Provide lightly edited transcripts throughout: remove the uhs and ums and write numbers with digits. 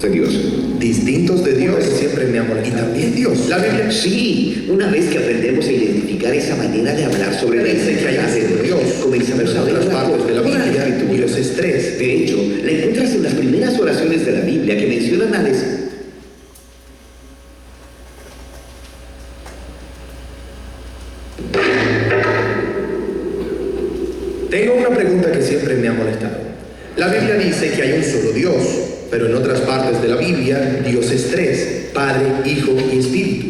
de Dios. Distintos de Dios, siempre me ha molestado. Y también Dios. La Biblia. Sí, una vez que aprendemos a identificar esa manera de hablar sobre la dice que hay un solo Dios, comenzamos a ver otras partes de la Biblia. Dios es tres. De hecho, la encuentras en las primeras oraciones de la Biblia que mencionan a Tengo una pregunta que siempre me ha molestado. La Biblia dice que hay un solo Dios, pero en otras partes de la Biblia, Dios es tres: Padre, Hijo y Espíritu.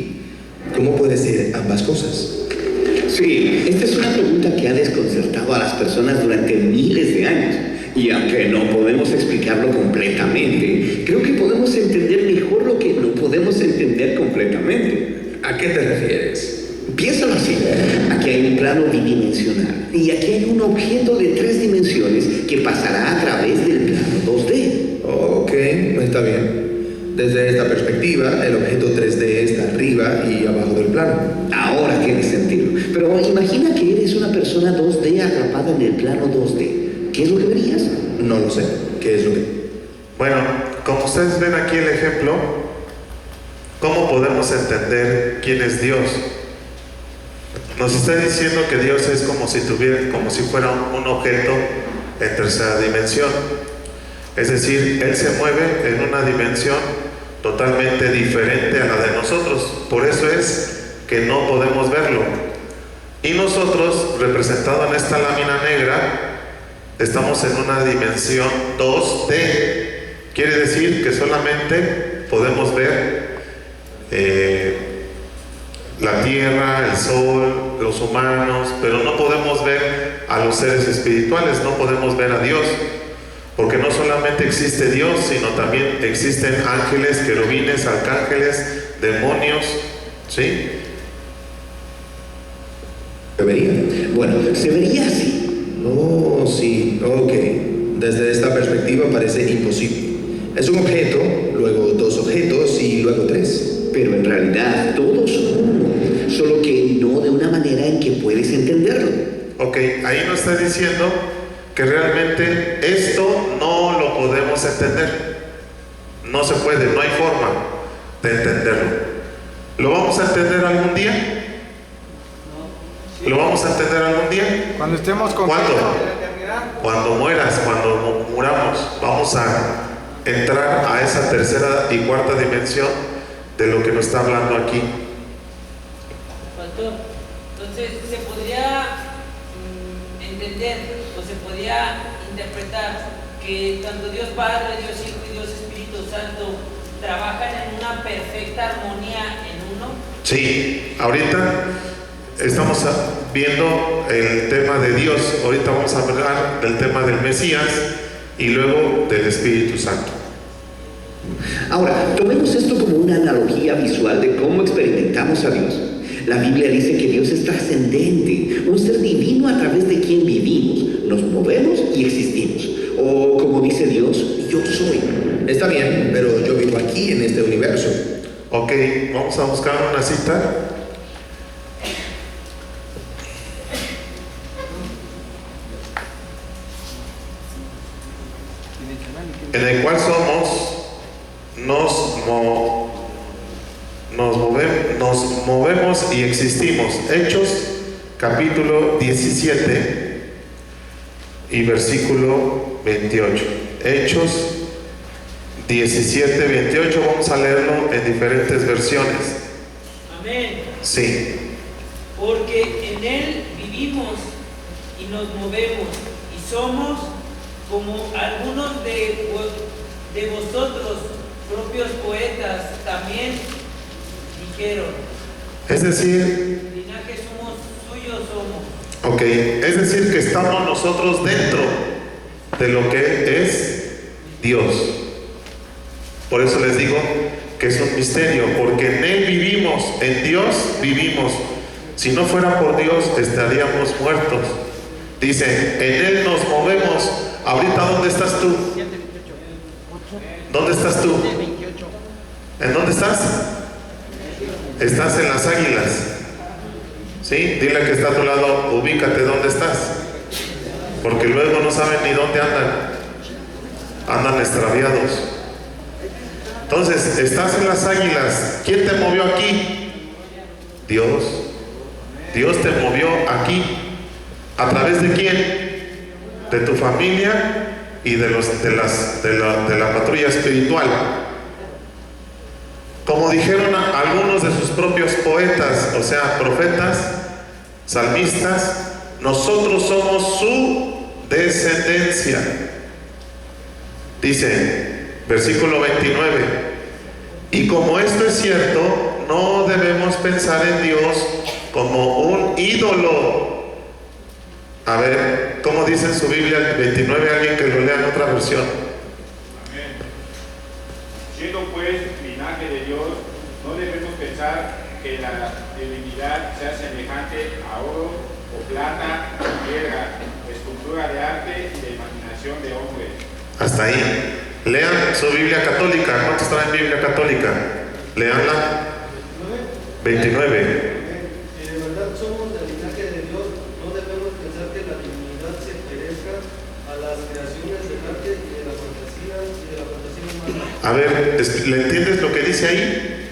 ¿Cómo puede ser ambas cosas? Sí, esta es una pregunta que ha desconcertado a las personas durante miles de años. Y aunque no podemos explicarlo completamente, creo que podemos entender mejor lo que no podemos entender completamente. ¿A qué te refieres? Piénsalo así. Aquí hay un plano bidimensional y aquí hay un objeto de 3 dimensiones que pasará a través del plano 2D. Ok, está bien. Desde esta perspectiva, el objeto 3D está arriba y abajo del plano. Ahora tiene sentido. Pero imagina que eres una persona 2D atrapada en el plano 2D. ¿Qué es lo que verías? No lo sé. ¿Qué es lo que...? Bueno, como ustedes ven aquí el ejemplo, ¿cómo podemos entender quién es Dios? Nos está diciendo que Dios es como si fuera un objeto en tercera dimensión. Es decir, Él se mueve en una dimensión totalmente diferente a la de nosotros. Por eso es que no podemos verlo. Y nosotros, representados en esta lámina negra, estamos en una dimensión 2D. Quiere decir que solamente podemos ver la tierra, el sol, los humanos, pero no podemos ver a los seres espirituales, no podemos ver a Dios, porque no solamente existe Dios, sino también existen ángeles, querubines, arcángeles, demonios, ¿sí? ¿Se vería? Bueno, se vería así. Oh, sí, ok. Desde esta perspectiva parece imposible. Es un objeto, luego 2 objetos y luego 3. Pero en realidad todos son uno, solo que no de una manera en que puedes entenderlo. Ok, ahí nos está diciendo que realmente esto no lo podemos entender. No se puede, no hay forma de entenderlo. ¿Lo vamos a entender algún día? ¿Lo vamos a entender algún día? Cuando estemos con ¿Cuándo? Cristo. Cuando mueras, cuando muramos, vamos a entrar a esa tercera y cuarta dimensión de lo que nos está hablando aquí. Pastor, entonces se podría entender o se podría interpretar que tanto Dios Padre, Dios Hijo y Dios Espíritu Santo trabajan en una perfecta armonía en uno. Sí, ahorita estamos viendo el tema de Dios, ahorita vamos a hablar del tema del Mesías y luego del Espíritu Santo. Ahora, tomemos esto como una analogía visual de cómo experimentamos a Dios. La Biblia dice que Dios es trascendente, un ser divino a través de quien vivimos, nos movemos y existimos. O como dice Dios, yo soy. Está bien, pero yo vivo aquí en este universo. Ok, vamos a buscar una cita. En el cual nos movemos y existimos. Hechos capítulo 17 y versículo 28. Hechos 17, 28, vamos a leerlo en diferentes versiones. Amén. Sí. Porque en Él vivimos y nos movemos y somos como algunos de vosotros, propios poetas, también dijeron. Es decir, Linaje somos, suyos somos. ok, es decir que estamos nosotros dentro de lo que es Dios. Por eso les digo que es un misterio, porque en Él vivimos, en Dios vivimos. Si no fuera por Dios, estaríamos muertos. Dice, en Él nos movemos. Ahorita, ¿dónde estás tú? ¿Dónde estás tú? ¿En dónde estás? Estás en las águilas. ¿Sí? Dile que está a tu lado, ubícate dónde estás. Porque luego no saben ni dónde andan. Andan extraviados. Entonces, estás en las Águilas. ¿Quién te movió aquí? Dios. Dios te movió aquí. ¿A través de quién? De tu familia y de la patrulla espiritual. Como dijeron algunos de sus propios poetas, o sea, profetas, salmistas, nosotros somos su descendencia. Dice, versículo 29, y como esto es cierto, no debemos pensar en Dios como un ídolo. A ver, ¿cómo dice en su Biblia el 29? Alguien que lo lea en otra versión. Amén. Siendo pues linaje de Dios, no debemos pensar que la divinidad sea semejante a oro o plata o piedra, escultura de arte y de imaginación de hombre. Hasta ahí. Lean su Biblia católica. ¿Cuántos traen Biblia católica? Leanla. 29. Si de verdad somos del linaje de Dios, no debemos pensar que la divinidad se parezca a las creaciones del arte y de la fantasía humana. A ver, ¿le entiendes lo que dice ahí?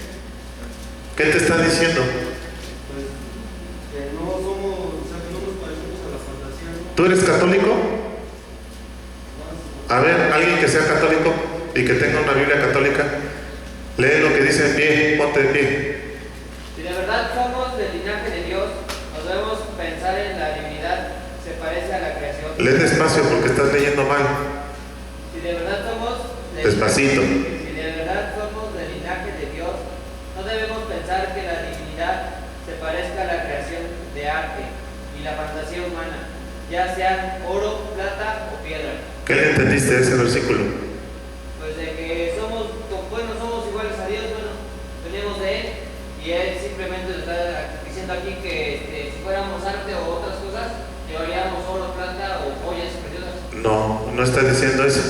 ¿Qué te está diciendo? Pues que no somos, o sea, que no nos parecemos a la fantasía, ¿no? ¿Tú eres católico? A ver, alguien que sea católico y que tenga una Biblia católica, lee lo que dice en pie, ponte en pie. Si de verdad somos del linaje de Dios, nos debemos pensar en la divinidad, se parece a la creación. Lee despacio porque estás leyendo mal. Si de verdad somos Despacito. Si de verdad somos del linaje de Dios, no debemos pensar que la divinidad se parezca a la creación de arte y la fantasía humana, ya sean oro, plata o piedra. ¿Qué le entendiste de ese versículo? Pues de que somos iguales a Dios, bueno, venimos de Él y Él simplemente nos está diciendo aquí que si fuéramos arte o otras cosas, llevaríamos oro, plata o joyas preciosas. No, no está diciendo eso.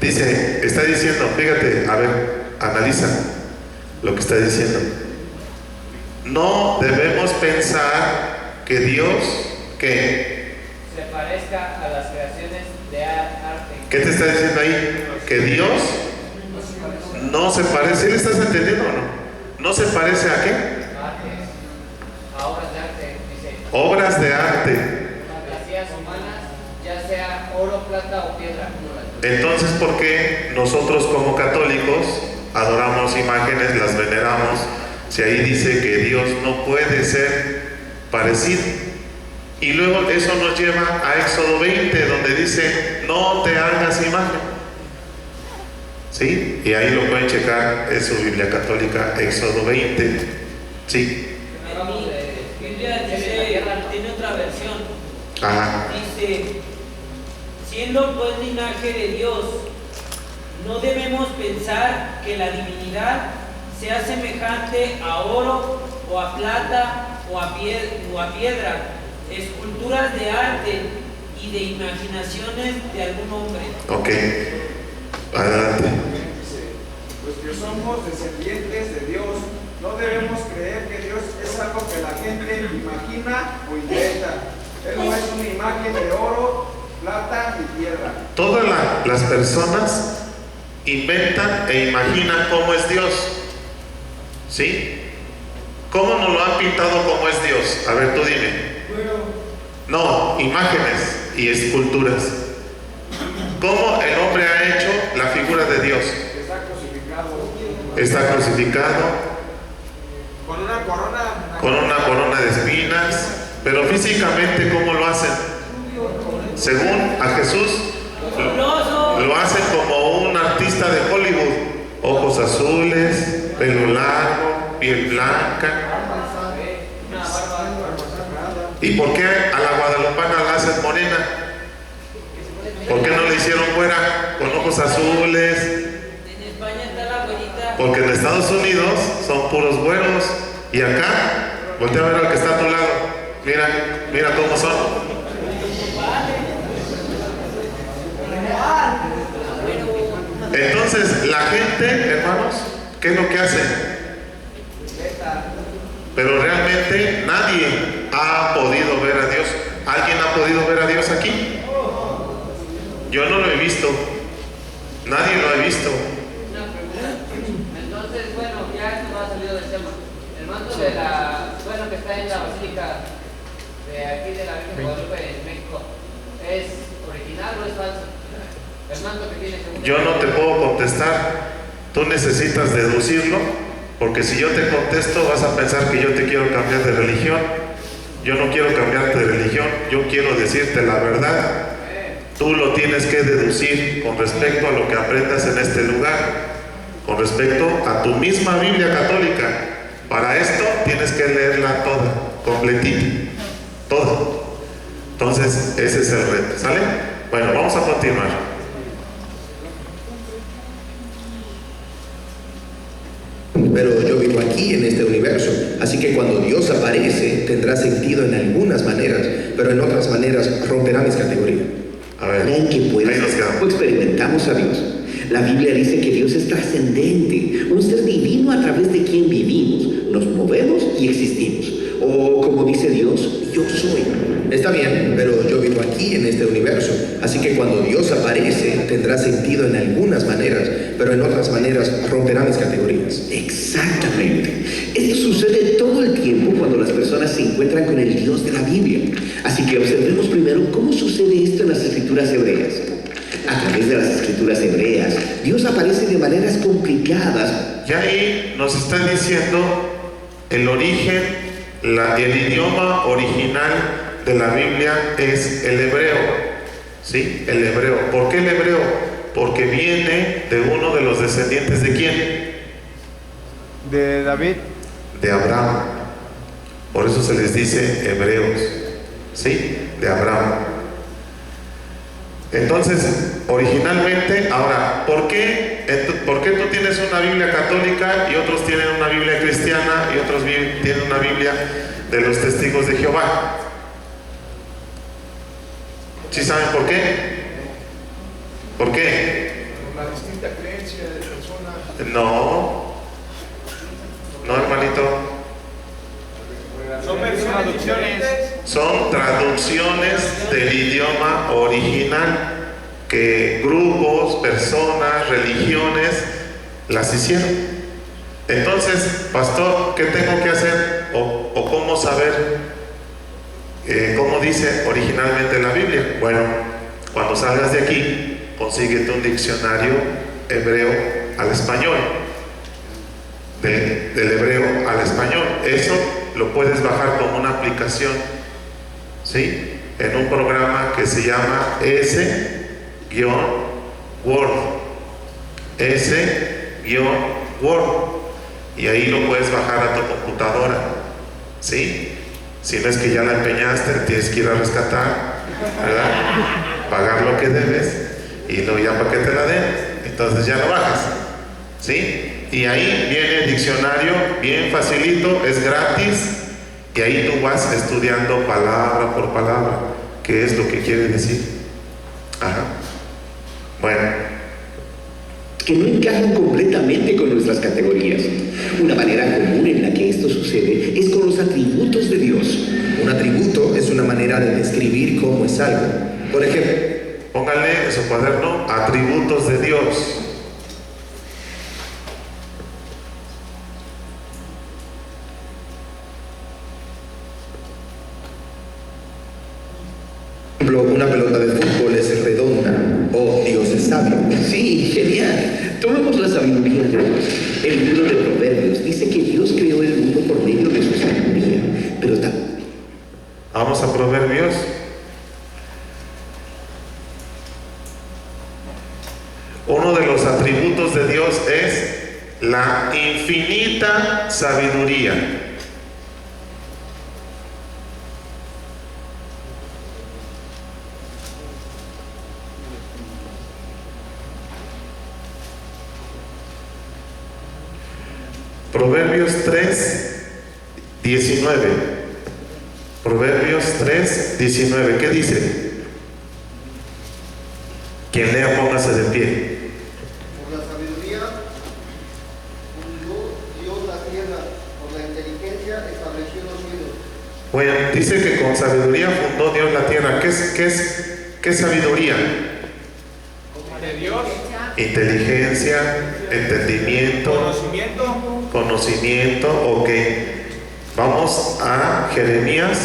Dice, está diciendo, fíjate, a ver, analiza lo que está diciendo. No debemos pensar que Dios, ¿qué? Se parezca a las creaciones de arte. ¿Qué te está diciendo ahí? Que Dios no se parece. ¿Sí le estás entendiendo o no? ¿No se parece a qué? Arte, a obras de arte, dice. Obras de arte. Fantasías humanas, ya sea oro, plata o piedra. Entonces, ¿por qué nosotros como católicos adoramos imágenes, las veneramos? Si ahí dice que Dios no puede ser parecido. Y luego eso nos lleva a Éxodo 20, donde dice, no te hagas imagen. ¿Sí? Y ahí lo pueden checar en su Biblia católica, Éxodo 20. ¿Sí? Mi Biblia tiene otra versión. Ajá. Dice, siendo pues linaje de Dios, no debemos pensar que la divinidad sea semejante a oro o a plata o a piedra, esculturas de arte y de imaginaciones de algún hombre. Ok. Adelante. Pues que somos descendientes de Dios, no debemos creer que Dios es algo que la gente imagina o inventa. Él no es una imagen de oro, plata y tierra. Todas las personas inventan e imaginan cómo es Dios. ¿Sí? ¿Cómo nos lo han pintado como es Dios? A ver, tú dime. No, imágenes y esculturas. ¿Cómo el hombre ha hecho la figura de Dios? Está crucificado. Está crucificado Con una corona. con una corona de espinas, pero físicamente ¿cómo lo hacen? Según a Jesús, lo hacen como un artista de Hollywood. Ojos azules, pelo largo, piel blanca. ¿Y por qué a la guadalupana la hacen morena? ¿Por qué no le hicieron güera con ojos azules? En España está la güerita. Porque en Estados Unidos son puros güeros. Y acá, voltea a ver al que está a tu lado. Mira cómo son. Entonces, la gente, hermanos, ¿qué es lo que hace? Pero realmente nadie ha podido ver a Dios. ¿Alguien ha podido ver a Dios aquí? Yo no lo he visto. Nadie lo ha visto. Entonces, bueno, ya esto no ha salido del tema. El manto de la, bueno, que está en la Basílica de aquí de la Virgen de Guadalupe en México, ¿es original o es falso? El manto que tiene según Yo no te puedo contestar, tú necesitas deducirlo, porque si yo te contesto vas a pensar que yo te quiero cambiar de religión. Yo no quiero cambiarte de religión, yo quiero decirte la verdad. Tú lo tienes que deducir con respecto a lo que aprendas en este lugar, con respecto a tu misma Biblia católica. Para esto tienes que leerla toda, completita, toda. Entonces, ese es el reto, ¿sale? Bueno, vamos a continuar. Pero yo vivo aquí en este universo, así que cuando Dios aparece tendrá sentido en algunas maneras, pero en otras maneras romperá mis categorías. A ver, En que ahí puedes nos quedamos. o experimentamos a Dios. La Biblia dice que Dios es trascendente, un ser divino a través de quien vivimos, nos movemos y existimos. O como dice Dios, yo soy. Está bien, pero yo vivo aquí en este universo, así que cuando Dios aparece tendrá sentido en algunas maneras, pero en otras maneras romperá mis categorías. Exactamente. Esto sucede todo el tiempo cuando las personas se encuentran con el Dios de la Biblia. Así que observemos primero cómo sucede esto en las escrituras hebreas. A través de las escrituras hebreas, Dios aparece de maneras complicadas. Y ahí nos está diciendo el origen, el idioma original de la Biblia es el hebreo. ¿Sí? El hebreo. ¿Por qué el hebreo? Porque viene de uno de los descendientes de ¿quién? De David. De Abraham. Por eso se les dice hebreos. ¿Sí? De Abraham. Entonces, originalmente, ahora, ¿por qué tú tienes una Biblia católica y otros tienen una Biblia cristiana y otros tienen una Biblia de los testigos de Jehová? ¿Sí saben por qué? ¿Por qué? Por la distinta creencia de personas. No, hermanito. Son traducciones. Son traducciones del idioma original que grupos, personas, religiones las hicieron. Entonces, pastor, ¿qué tengo que hacer? ¿O cómo saber cómo dice originalmente la Biblia? Bueno, cuando salgas de aquí, consíguete un diccionario hebreo al español. Del hebreo al español. Eso lo puedes bajar como una aplicación, ¿sí? En un programa que se llama S-Word. S-Word. Y ahí lo puedes bajar a tu computadora, ¿sí? Si no es que ya la empeñaste, tienes que ir a rescatar, ¿verdad? Pagar lo que debes y luego ya para que te la den. Entonces ya lo bajas, ¿sí? Y ahí viene el diccionario, bien facilito, es gratis, y ahí tú vas estudiando palabra por palabra qué es lo que quiere decir. Ajá. Bueno. Que no encajan completamente con nuestras categorías. Una manera común en la que esto sucede es con los atributos de Dios. Un atributo es una manera de describir cómo es algo. Por ejemplo, póngale en su cuaderno atributos de Dios. una pelota de fútbol es redonda o Dios es sabio. Sí, genial. Tomemos la sabiduría de Dios. El libro de Proverbios dice que Dios creó el mundo por medio de su sabiduría. Pero vamos a Proverbios. Uno de los atributos de Dios es la infinita sabiduría. Proverbios 3:19. Proverbios 3:19. ¿Qué dice? Quien lea, póngase de pie. Por la sabiduría fundó Dios la tierra, por la inteligencia estableció los cielos. Bueno, dice que con sabiduría fundó Dios la tierra. ¿Qué es sabiduría? De Dios. inteligencia, entendimiento, conocimiento. Ok. Vamos a Jeremías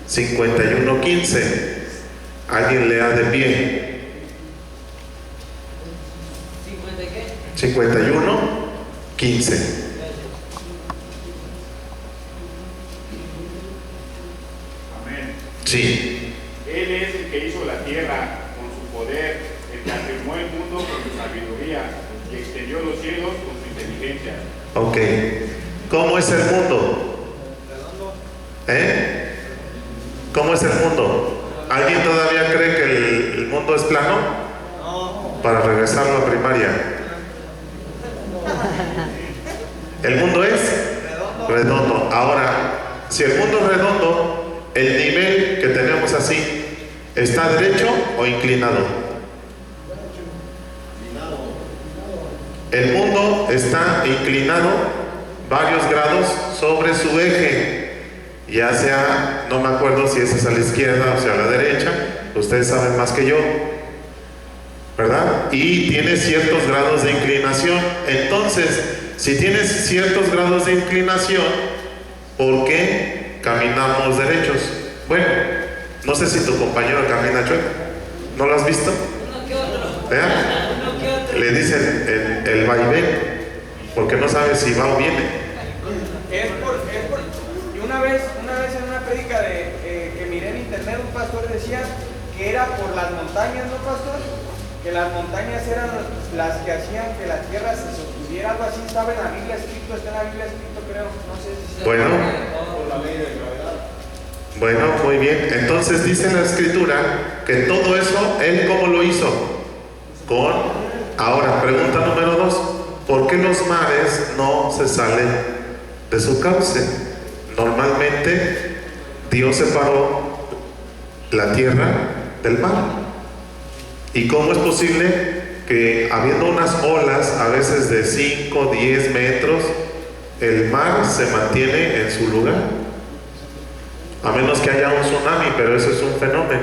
51:15. Alguien lea de pie. 51:15. Amén. Sí. Él es el que hizo la tierra con su poder, el que afirmó el mundo con su sabiduría y extendió los cielos con su inteligencia. Ok. ¿Cómo es el mundo? ¿Cómo es el mundo? ¿Alguien todavía cree que el mundo es plano? Para regresarlo a primaria. El mundo es redondo. Ahora, si el mundo es redondo, el nivel que tenemos así, ¿está derecho o inclinado? El mundo está inclinado varios grados sobre su eje. Ya sea, no me acuerdo si es a la izquierda o sea a la derecha, ustedes saben más que yo, ¿verdad? Y tiene ciertos grados de inclinación. Entonces, si tienes ciertos grados de inclinación, ¿por qué caminamos derechos? Bueno, no sé si tu compañero camina chueco. ¿No lo has visto? Uno que otro. ¿Vean? Uno que otro. Le dicen el vaivén, porque no sabe si va o viene. Una vez en una prédica que miré en internet, un pastor decía que era por las montañas, ¿no, pastor? Que las montañas eran las que hacían que la tierra se sostuviera, algo así. Estaba en la Biblia escrito, está en la Biblia escrito, creo. No sé si Bueno. por la ley de gravedad. Bueno, muy bien. Entonces dice la escritura que todo eso, ¿él cómo lo hizo? Ahora, pregunta número 2. ¿Por qué los mares no se salen de su cauce? Normalmente Dios separó la tierra del mar. ¿Y cómo es posible que habiendo unas olas a veces de 5, 10 metros, el mar se mantiene en su lugar? A menos que haya un tsunami, pero eso es un fenómeno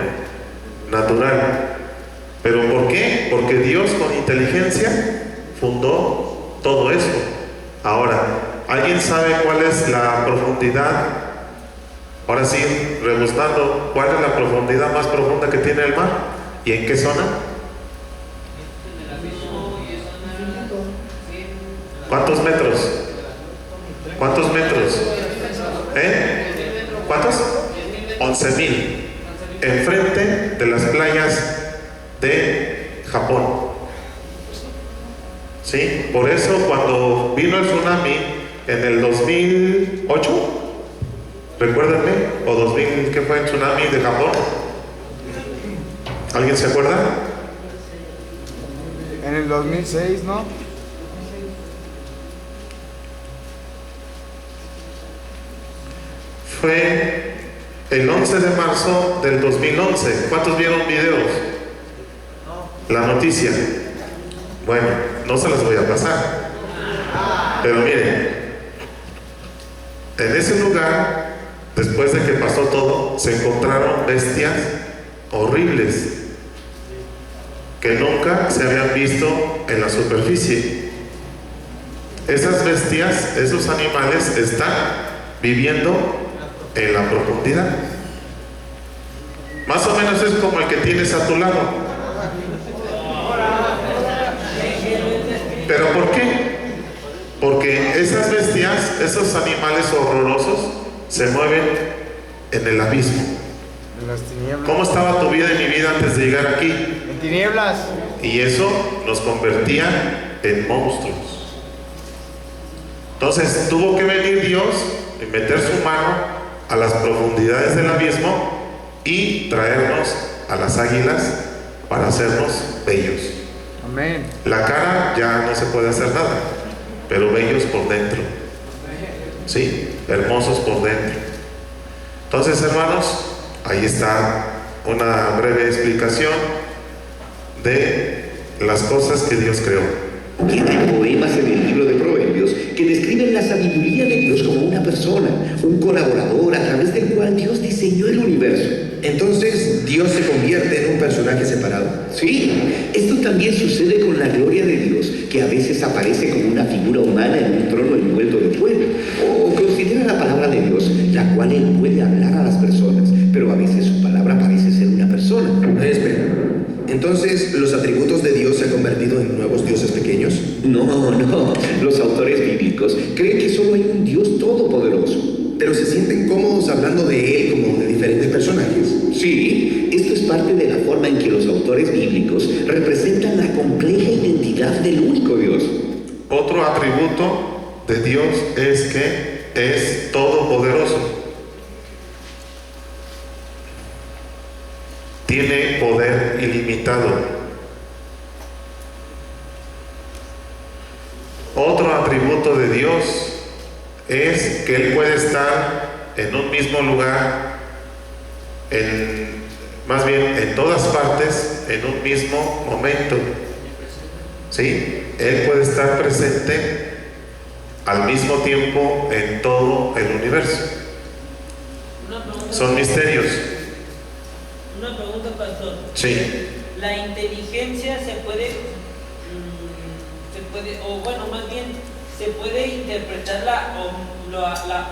natural. ¿Pero por qué? Porque Dios con inteligencia fundó todo eso. Ahora, ¿alguien sabe cuál es la profundidad? Ahora sí, rebuscando, ¿cuál es la profundidad más profunda que tiene el mar? ¿Y en qué zona? ¿Cuántos metros? ¿Cuántos metros? ¿Cuántos? 11,000. Enfrente de las playas de Japón. ¿Sí? Por eso cuando vino el tsunami en el 2008, recuérdenme, o 2000, ¿qué fue el tsunami de Japón? ¿Alguien se acuerda? En el 2006, ¿no? Fue el 11 de marzo del 2011. ¿Cuántos vieron videos? La noticia. Bueno, no se las voy a pasar. Pero miren, en ese lugar, después de que pasó todo, se encontraron bestias horribles que nunca se habían visto en la superficie. Esas bestias, esos animales están viviendo en la profundidad. Más o menos es como el que tienes a tu lado. ¿Pero por qué? Porque esas bestias, esos animales horrorosos, se mueven en el abismo. En las tinieblas. ¿Cómo estaba tu vida y mi vida antes de llegar aquí? En tinieblas. Y eso nos convertía en monstruos. Entonces tuvo que venir Dios y meter su mano a las profundidades del abismo y traernos a las águilas para hacernos bellos. Amén. La cara ya no se puede hacer nada, pero bellos por dentro. Sí, hermosos por dentro. Entonces, hermanos, ahí está una breve explicación de las cosas que Dios creó. Tiene poemas en el libro de Proverbios que describen la sabiduría de Dios como una persona, un colaborador a través del cual Dios diseñó el universo. Entonces, ¿Dios se convierte en un personaje separado? Sí, esto también sucede con la gloria de Dios, que a veces aparece como una figura humana en un trono envuelto de fuego. O considera la palabra de Dios, la cual Él puede hablar a las personas, pero a veces su palabra parece ser una persona. Espera. Entonces, ¿los atributos de Dios se han convertido en nuevos dioses pequeños? No. Los autores bíblicos creen que solo hay un Dios todopoderoso. Pero se sienten cómodos hablando de Él como de diferentes personajes. Sí, esto es parte de la forma en que los autores bíblicos representan la compleja identidad del único Dios. Otro atributo de Dios es que es todopoderoso. Tiene poder ilimitado. Otro atributo de Dios es que Él puede estar en un mismo lugar, más bien en todas partes, en un mismo momento. ¿Sí? Él puede estar presente al mismo tiempo en todo el universo. Son misterios. Una pregunta, pastor. Sí. La inteligencia se puede, o bueno, más bien, se puede interpretar la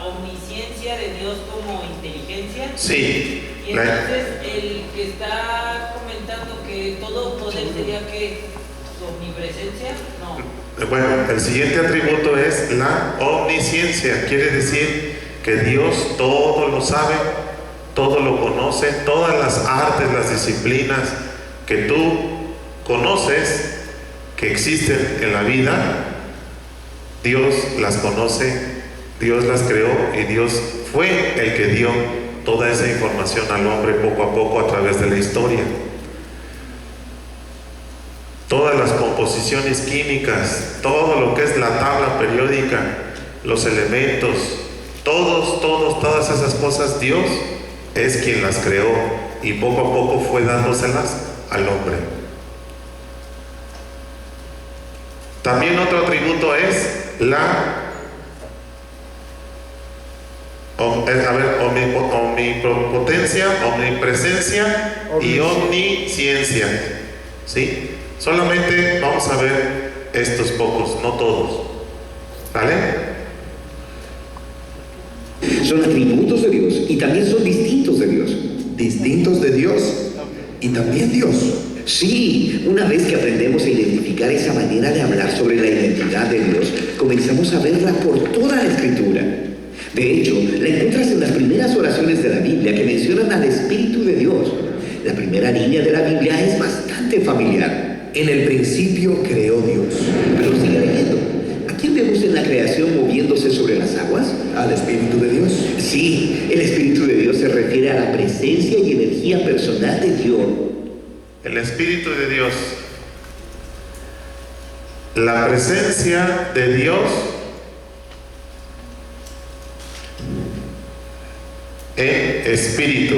omnisciencia de Dios como inteligencia. Sí. Y entonces el que está comentando que todo poder sería que su omnipresencia, no. Bueno, el siguiente atributo es la omnisciencia. Quiere decir que Dios todo lo sabe, todo lo conoce, todas las artes, las disciplinas que tú conoces, que existen en la vida, Dios las conoce, Dios las creó y Dios fue el que dio toda esa información al hombre poco a poco a través de la historia. Todas las composiciones químicas, todo lo que es la tabla periódica, los elementos, todas esas cosas, Dios es quien las creó y poco a poco fue dándoselas al hombre. También otro atributo es la omnipotencia, omnipresencia y omnisciencia. ¿Sí? Solamente vamos a ver estos pocos, no todos. ¿Vale? Son atributos de Dios y también son distintos de Dios. Distintos de Dios y también Dios. Sí, una vez que aprendemos a identificar esa manera de hablar sobre la identidad de Dios, comenzamos a verla por toda la Escritura. De hecho, la encuentras en las primeras oraciones de la Biblia que mencionan al Espíritu de Dios. La primera línea de la Biblia es bastante familiar. En el principio creó Dios. Pero sigue leyendo. ¿A quién vemos en la creación moviéndose sobre las aguas? ¿Al Espíritu de Dios? Sí, el Espíritu de Dios se refiere a la presencia y energía personal de Dios. El Espíritu de Dios. La presencia de Dios en espíritu.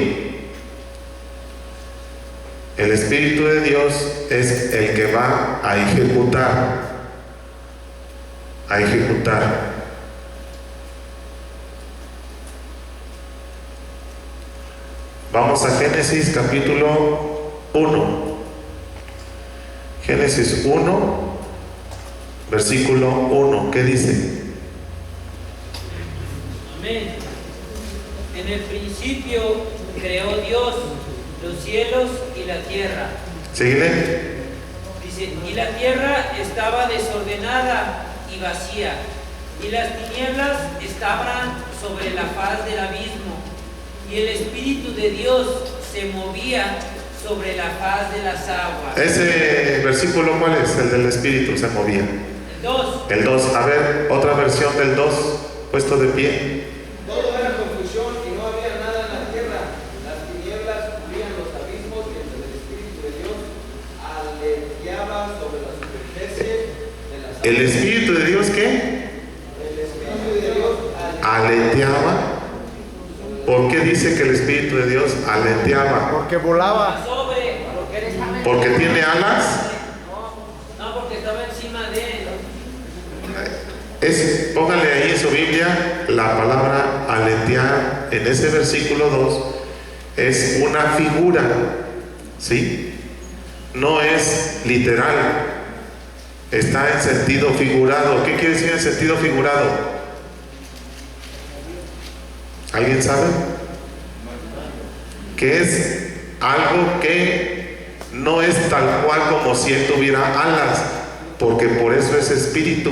El Espíritu de Dios es el que va a ejecutar. Vamos a Génesis capítulo 1. Génesis 1, versículo 1. ¿Qué dice? Amén. En el principio creó Dios los cielos y la tierra. Síguele. Dice, y la tierra estaba desordenada y vacía, y las tinieblas estaban sobre la faz del abismo, y el Espíritu de Dios se movía sobre la faz de las aguas. ¿Ese versículo cuál es? El del Espíritu se movía. El 2. El 2. A ver, otra versión del 2, puesto de pie. Todo era confusión y no había nada en la tierra. Las tinieblas cubrían los abismos y el Espíritu de Dios aleteaba sobre la superficie de las aguas. ¿El Espíritu de Dios qué? El Espíritu de Dios Aleteaba. ¿Por qué dice que el Espíritu de Dios aleteaba? Porque volaba. ¿Porque tiene alas? No, porque estaba encima de él. Póngale ahí en su Biblia la palabra aletear. En ese versículo 2 es una figura, ¿sí? no es literal, está en sentido figurado. ¿Qué quiere decir en sentido figurado? ¿Alguien sabe? Que es algo que no es tal cual como si él tuviera alas, porque por eso es espíritu.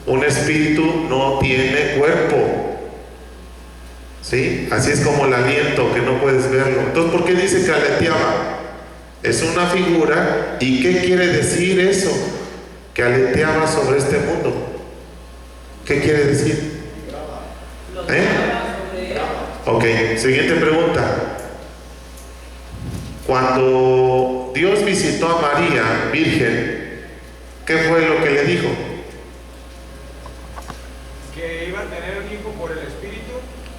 Un espíritu no tiene cuerpo, ¿sí? Así es como el aliento, que no puedes verlo. Entonces, ¿por qué dice que aleteaba? Es una figura. ¿Y qué quiere decir eso? Que aleteaba sobre este mundo. ¿Qué quiere decir? Ok, siguiente pregunta. Cuando Dios visitó a María, virgen, ¿qué fue lo que le dijo? Que iba a tener un hijo por el Espíritu.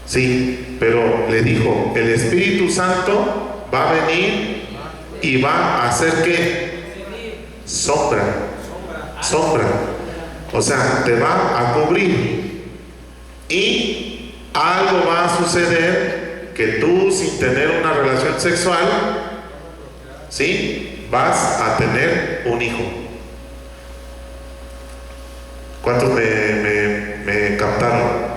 Sí, pero le dijo, el Espíritu Santo va a venir y va a hacer ¿qué? Sombra. O sea, te va a cubrir. Y algo va a suceder que tú, sin tener una relación sexual, ¿sí?, vas a tener un hijo. ¿Cuántos me captaron?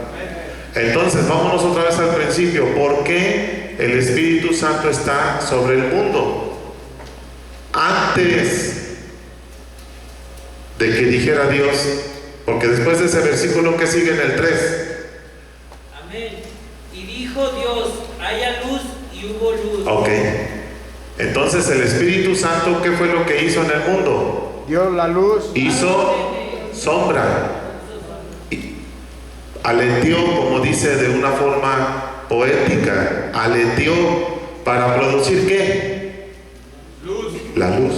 Entonces, vámonos otra vez al principio. ¿Por qué el Espíritu Santo está sobre el mundo? Antes de que dijera Dios, porque después de ese versículo que sigue en el 3. Amén. Y dijo Dios, haya luz, y hubo luz. Ok. Entonces el Espíritu Santo, ¿qué fue lo que hizo en el mundo? Dio la luz. Hizo sombra. Aleteó, como dice de una forma poética, aleteó para producir ¿qué? Luz. La luz.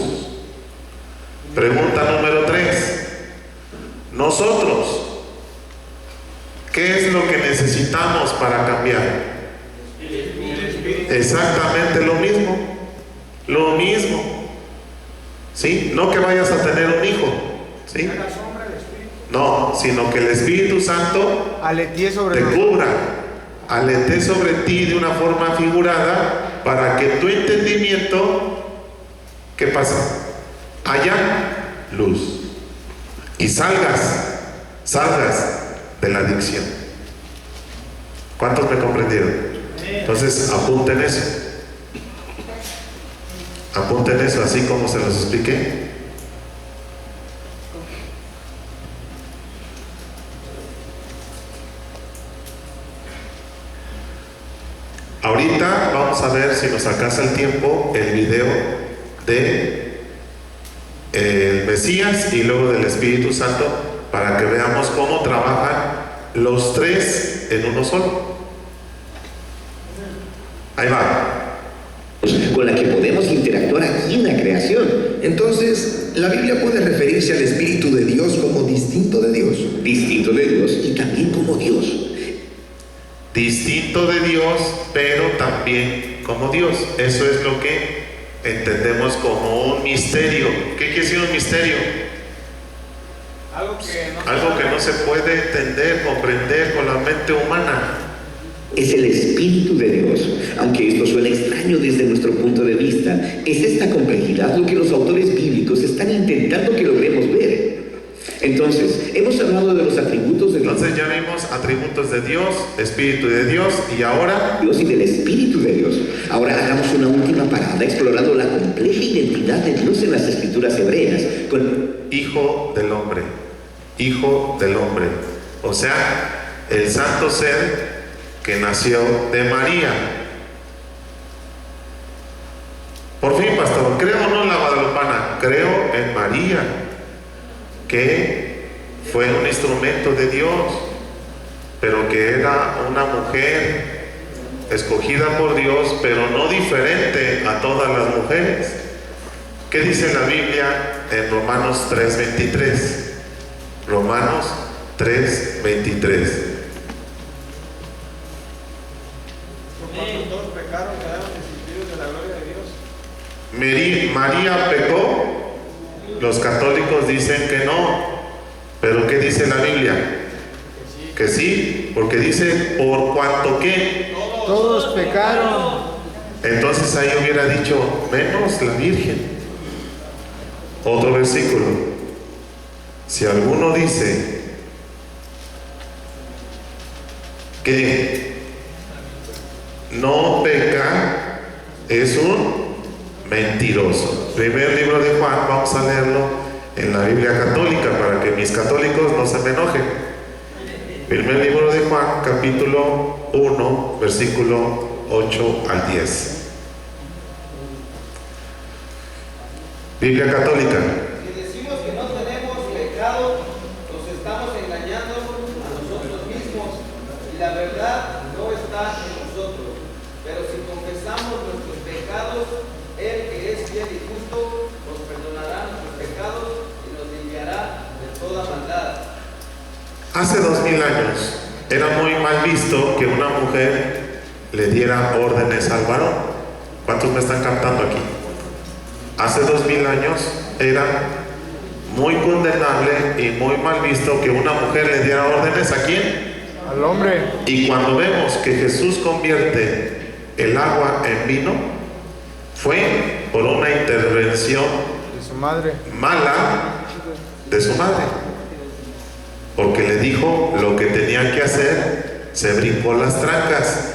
Pregunta número 3. Nosotros, ¿qué es lo que necesitamos para cambiar? Exactamente lo mismo. Lo mismo. ¿Sí? No que vayas a tener un hijo, ¿sí? No, sino que el Espíritu Santo te cubra, aletee sobre ti de una forma figurada para que tu entendimiento, ¿qué pasa? Haya luz y salgas de la adicción. ¿Cuántos me comprendieron? Entonces apunten eso así como se los expliqué. Ahorita vamos a ver, si nos alcanza el tiempo, el video de el Mesías y luego del Espíritu Santo, para que veamos cómo trabajan los tres en uno solo. Ahí va. Con la que podemos interactuar aquí en la creación. Entonces, la Biblia puede referirse al Espíritu de Dios como distinto de Dios. Distinto de Dios y también como Dios. Distinto de Dios, pero también como Dios. Eso es lo que entendemos como un misterio. ¿Qué quiere decir un misterio? Algo que no se puede entender, comprender con la mente humana. Es el Espíritu de Dios. Aunque esto suena extraño desde nuestro punto de vista, es esta complejidad lo que los autores bíblicos están intentando que logremos ver. Entonces, hemos hablado de los atributos de Dios. Entonces ya vimos atributos de Dios, Espíritu de Dios, y ahora Dios y del Espíritu de Dios. Ahora hagamos una última parada explorando la compleja identidad de Dios en las escrituras hebreas con Hijo del Hombre. Hijo del Hombre. O sea, el santo ser que nació de María. Por fin, pastor, ¿creo o no en la guadalupana? Creo en María, que fue un instrumento de Dios, pero que era una mujer escogida por Dios, pero no diferente a todas las mujeres. ¿Qué dice la Biblia en Romanos 3:23? Romanos 3:23. todos pecaron, quedaron destituidos de la gloria de Dios. María pecó. Los católicos dicen que no, pero ¿qué dice la Biblia? Que sí, porque dice por cuanto que todos pecaron. Entonces ahí hubiera dicho menos la Virgen. Otro versículo. Si alguno dice que no peca, es un mentiroso. Primer libro de Juan, vamos a leerlo en la Biblia católica para que mis católicos no se me enojen. Primer libro de Juan, capítulo 1, versículo 8 al 10. Biblia católica. Si decimos que no tenemos pecado, nos estamos engañando a nosotros mismos y la verdad no está en nosotros. Pero si confesamos nuestros pecados, Él que es fiel y justo, nos perdonará nuestros pecados y nos limpiará de toda maldad. Hace 2000 años era muy mal visto que una mujer le diera órdenes al varón. ¿Cuántos me están captando aquí? Hace 2000 años era muy condenable y muy mal visto que una mujer le diera órdenes ¿a quién? Al hombre. Y cuando vemos que Jesús convierte el agua en vino, fue por una intervención De su madre. mala de su madre, porque le dijo lo que tenía que hacer, se brincó las trancas.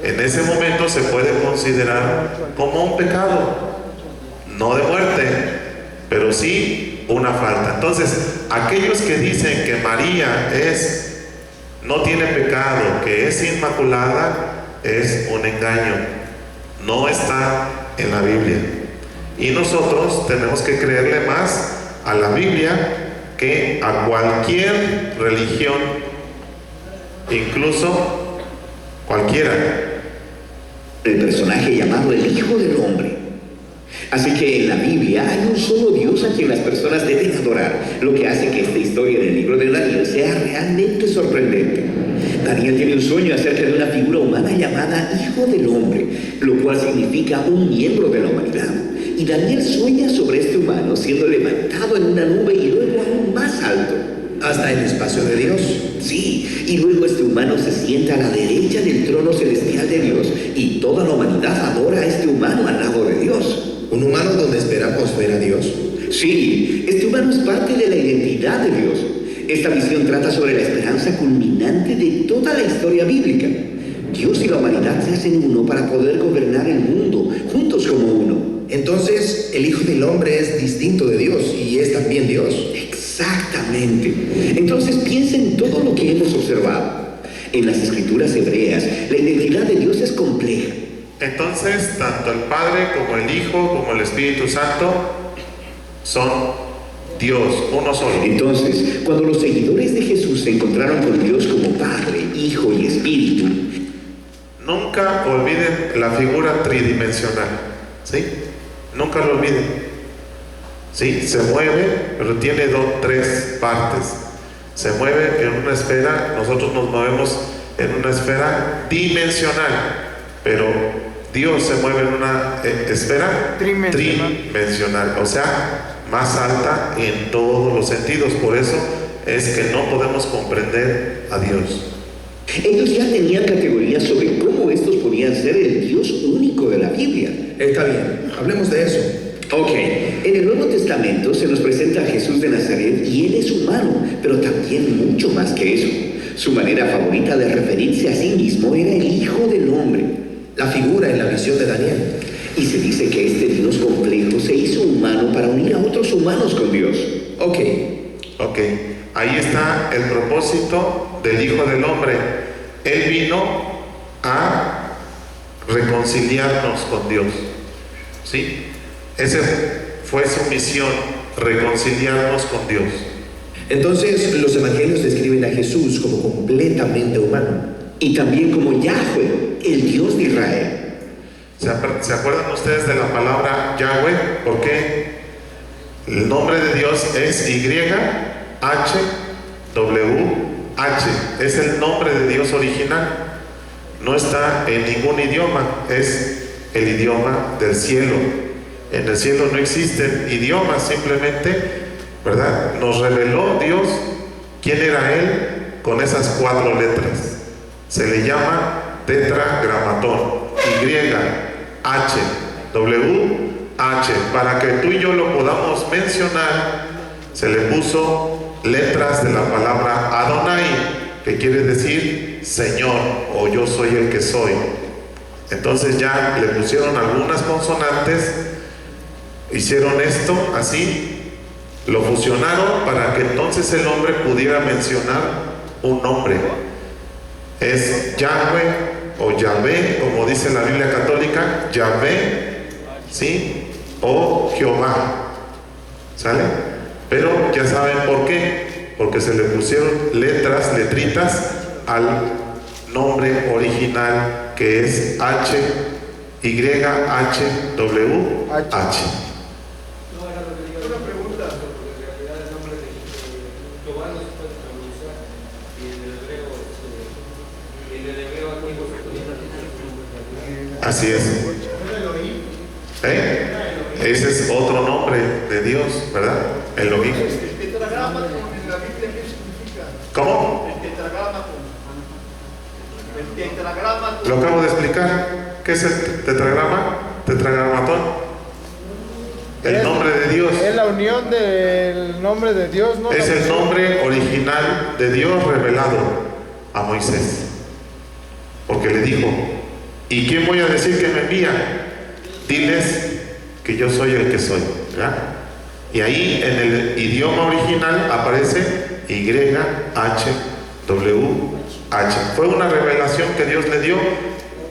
En ese momento se puede considerar como un pecado, no de muerte, pero sí una falta. Entonces, aquellos que dicen que María no tiene pecado, que es inmaculada, es un engaño, no está en la Biblia. Y nosotros tenemos que creerle más a la Biblia que a cualquier religión, incluso cualquiera. El personaje llamado el Hijo del Hombre. Así que en la Biblia hay un solo Dios a quien las personas deben adorar, lo que hace que esta historia en el libro de Daniel sea realmente sorprendente. Daniel tiene un sueño acerca de una figura humana llamada Hijo del Hombre, lo cual significa un miembro de la humanidad. Y Daniel sueña sobre este humano siendo levantado en una nube y luego aún más alto, Hasta el espacio de Dios. Sí, y luego este humano se sienta a la derecha del trono celestial de Dios y toda la humanidad adora a este humano al lado de Dios. Un humano donde esperamos ver a Dios. Sí, este humano es parte de la identidad de Dios. Esta visión trata sobre la esperanza culminante de toda la historia bíblica. Dios y la humanidad se hacen uno para poder gobernar el mundo, juntos como uno. Entonces, el Hijo del Hombre es distinto de Dios y es también Dios. Exactamente. Entonces piensa en todo lo que hemos observado. En las escrituras hebreas, la identidad de Dios es compleja. Entonces, tanto el Padre como el Hijo como el Espíritu Santo son Dios, uno solo. Entonces, cuando los seguidores de Jesús se encontraron con Dios como Padre, Hijo y Espíritu, Nunca olviden la figura tridimensional, ¿sí? Nunca lo olviden. Sí, se mueve, pero tiene tres partes. Se mueve en una esfera, nosotros nos movemos en una esfera dimensional, pero Dios se mueve en una esfera tridimensional, o sea, más alta en todos los sentidos. Por eso es que no podemos comprender a Dios. ellos ya tenían categorías sobre cómo estos podían ser el Dios único de la Biblia. Está bien, hablemos de eso. Ok, en el Nuevo Testamento se nos presenta a Jesús de Nazaret y Él es humano, pero también mucho más que eso. Su manera favorita de referirse a sí mismo era el Hijo del Hombre, La figura en la visión de Daniel. y se dice que este Dios complejo se hizo humano para unir a otros humanos con Dios. Ok, Ahí está el propósito del Hijo del Hombre. Él vino a reconciliarnos con Dios, ¿sí? Esa fue su misión, reconciliarnos con Dios. entonces los evangelios describen a Jesús como completamente humano. Y también como Yahweh, el Dios de Israel. ¿Se acuerdan ustedes de la palabra Yahweh? Porque el nombre de Dios es YHWH, es el nombre de Dios original. No está en ningún idioma, es el idioma del cielo. En el cielo no existen idiomas, simplemente, ¿verdad? Nos reveló Dios quién era Él con esas 4 letras. Se le llama tetragramatón, YHWH. H. Para que tú y yo lo podamos mencionar, se le puso letras de la palabra Adonai, que quiere decir Señor o yo soy el que soy. Entonces ya le pusieron algunas consonantes, hicieron esto así, lo fusionaron para que entonces el hombre pudiera mencionar un nombre. Es Yahweh o Yahvé, como dice la Biblia católica, Yahvé, ¿sí? O Jehová, ¿sale? Pero ya saben por qué, porque se le pusieron letritas al nombre original, que es H, Y, H, W, H. Una pregunta, porque en realidad el nombre de Jehová no se puede pronunciar, y en el hebreo antiguo se podía. Así es. Ese es otro nombre de Dios, ¿verdad? Elohim. ¿El tetragrama en la Biblia qué significa? ¿Cómo? El tetragrama. El tetragrama. Lo acabo de explicar. ¿Qué es el tetragrama? Tetragramatón. El nombre de Dios. Es la unión del nombre de Dios, ¿no? Es el nombre original de Dios revelado a Moisés. Porque le dijo, ¿y quién voy a decir que me envía? Diles que yo soy el que soy, ¿verdad? Y ahí en el idioma original aparece Y, H, W, H. Fue una revelación que Dios le dio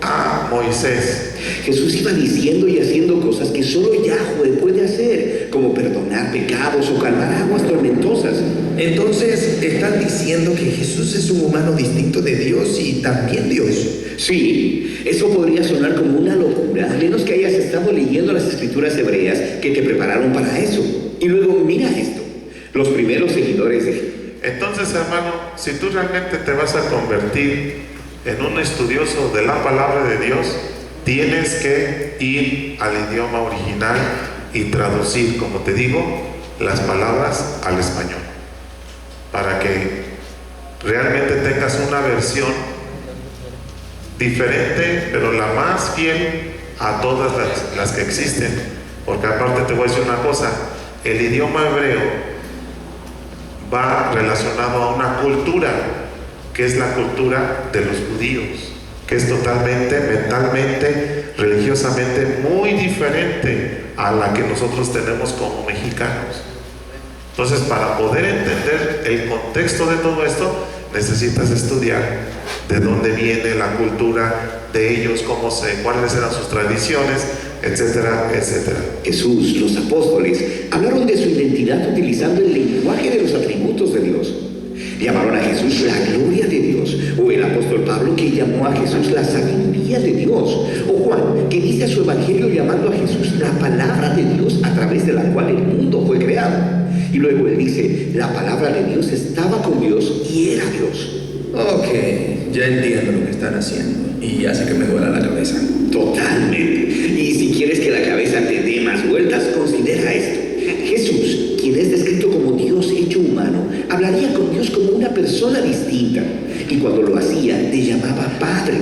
a Moisés. Jesús iba diciendo y haciendo cosas que solo Yahweh puede hacer, como perdonar pecados o calmar aguas tormentosas. Entonces, ¿están diciendo que Jesús es un humano distinto de Dios y también Dios? Sí, eso podría sonar como una locura, a menos que hayas estado leyendo las escrituras hebreas que te prepararon para eso. Y luego mira esto, los primeros seguidores de... Entonces, hermano, si tú realmente te vas a convertir en un estudioso de la palabra de Dios, tienes que ir al idioma original y traducir, como te digo, las palabras al español, para que realmente tengas una versión diferente, pero la más fiel a todas las que existen. Porque aparte te voy a decir una cosa, el idioma hebreo va relacionado a una cultura, que es la cultura de los judíos, que es totalmente, mentalmente, religiosamente muy diferente a la que nosotros tenemos como mexicanos. Entonces, para poder entender el contexto de todo esto, necesitas estudiar de dónde viene la cultura de ellos, cuáles eran sus tradiciones, etcétera, etcétera. Jesús, los apóstoles, hablaron de su identidad utilizando el lenguaje de los atributos de Dios. Llamaron a Jesús la gloria de Dios, o el apóstol Pablo, que llamó a Jesús la sabiduría de Dios, o Juan, que dice a su evangelio llamando a Jesús la palabra de Dios a través de la cual el mundo fue creado. Y luego él dice, la palabra de Dios estaba con Dios y era Dios. Ok, ya entiendo lo que están haciendo y hace que me duela la cabeza. Totalmente. Y si quieres que la cabeza te dé más vueltas, considera esto. Jesús, quien es descrito como Dios hecho humano, hablaría con Dios como una persona distinta. Y cuando lo hacía, le llamaba Padre.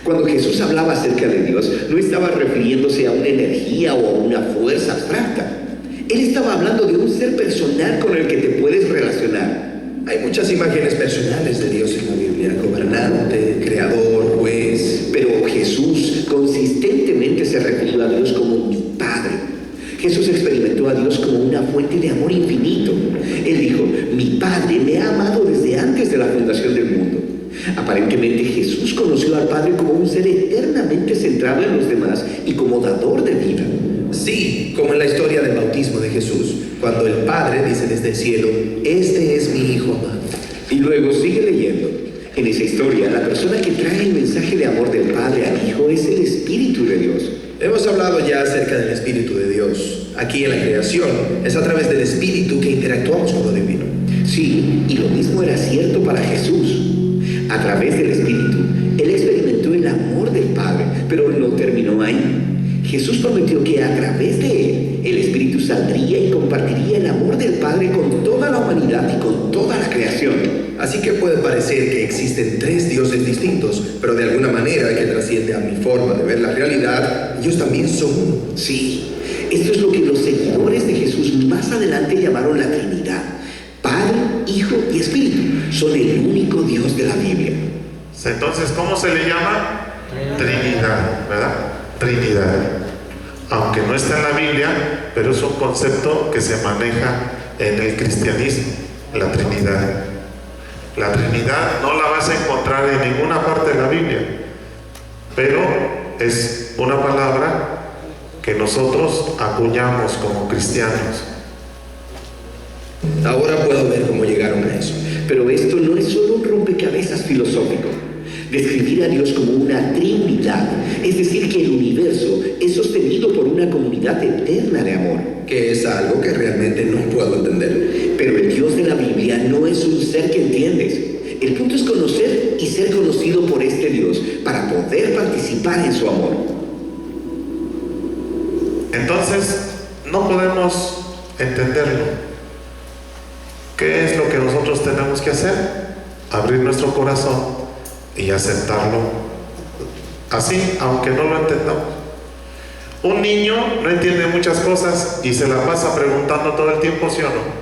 Cuando Jesús hablaba acerca de Dios, no estaba refiriéndose a una energía o a una fuerza abstracta. Él estaba hablando de un ser personal con el que te puedes relacionar. Hay muchas imágenes personales de Dios en la Biblia: gobernante, creador, juez. Pero Jesús consistentemente se refirió a Dios como mi Padre. Jesús experimentó a Dios como una fuente de amor infinito. Él dijo, mi Padre me ha amado desde antes de la fundación del mundo. Aparentemente Jesús conoció al Padre como un ser eternamente centrado en los demás y como dador de vida. Sí, como en la historia del bautismo de Jesús, cuando el Padre dice desde el cielo, este es mi Hijo amado. Y luego sigue leyendo. En esa historia, la persona que trae el mensaje de amor del Padre al Hijo es el Espíritu de Dios. Hemos hablado ya acerca del Espíritu de Dios. Aquí en la creación es a través del Espíritu que interactuamos con lo divino. Sí, y lo mismo era cierto para Jesús. A través del Espíritu, Él experimentó el amor del Padre, pero no terminó ahí. Jesús prometió que a través de Él, el Espíritu saldría y compartiría el amor del Padre con toda la humanidad y con toda la creación. Así que puede parecer que existen tres dioses distintos, pero de alguna manera que trasciende a mi forma de ver la realidad, ellos también son uno. Sí, Esto es lo que los seguidores de Jesús más adelante llamaron la Trinidad. Padre, Hijo y Espíritu son el único Dios de la Biblia. Entonces, ¿cómo se le llama? Trinidad, ¿verdad? Trinidad. Aunque no está en la Biblia, pero es un concepto que se maneja en el cristianismo, la Trinidad. La Trinidad no la vas a encontrar en ninguna parte de la Biblia, pero es una palabra que nosotros acuñamos como cristianos. Ahora puedo ver cómo llegaron a eso. Pero esto no es solo un rompecabezas filosófico. Describir a Dios como una Trinidad, es decir, que el universo es sostenido por una comunidad eterna de amor. Que es algo que realmente no puedo entender. Pero el Dios de la Biblia no es un ser que entiendes. El punto es conocer y ser conocido por este Dios para poder participar en su amor. Entonces, no podemos entenderlo. ¿Qué es lo que nosotros tenemos que hacer? Abrir nuestro corazón y aceptarlo así, aunque no lo entendamos. Un niño no entiende muchas cosas y se la pasa preguntando todo el tiempo, ¿sí o no?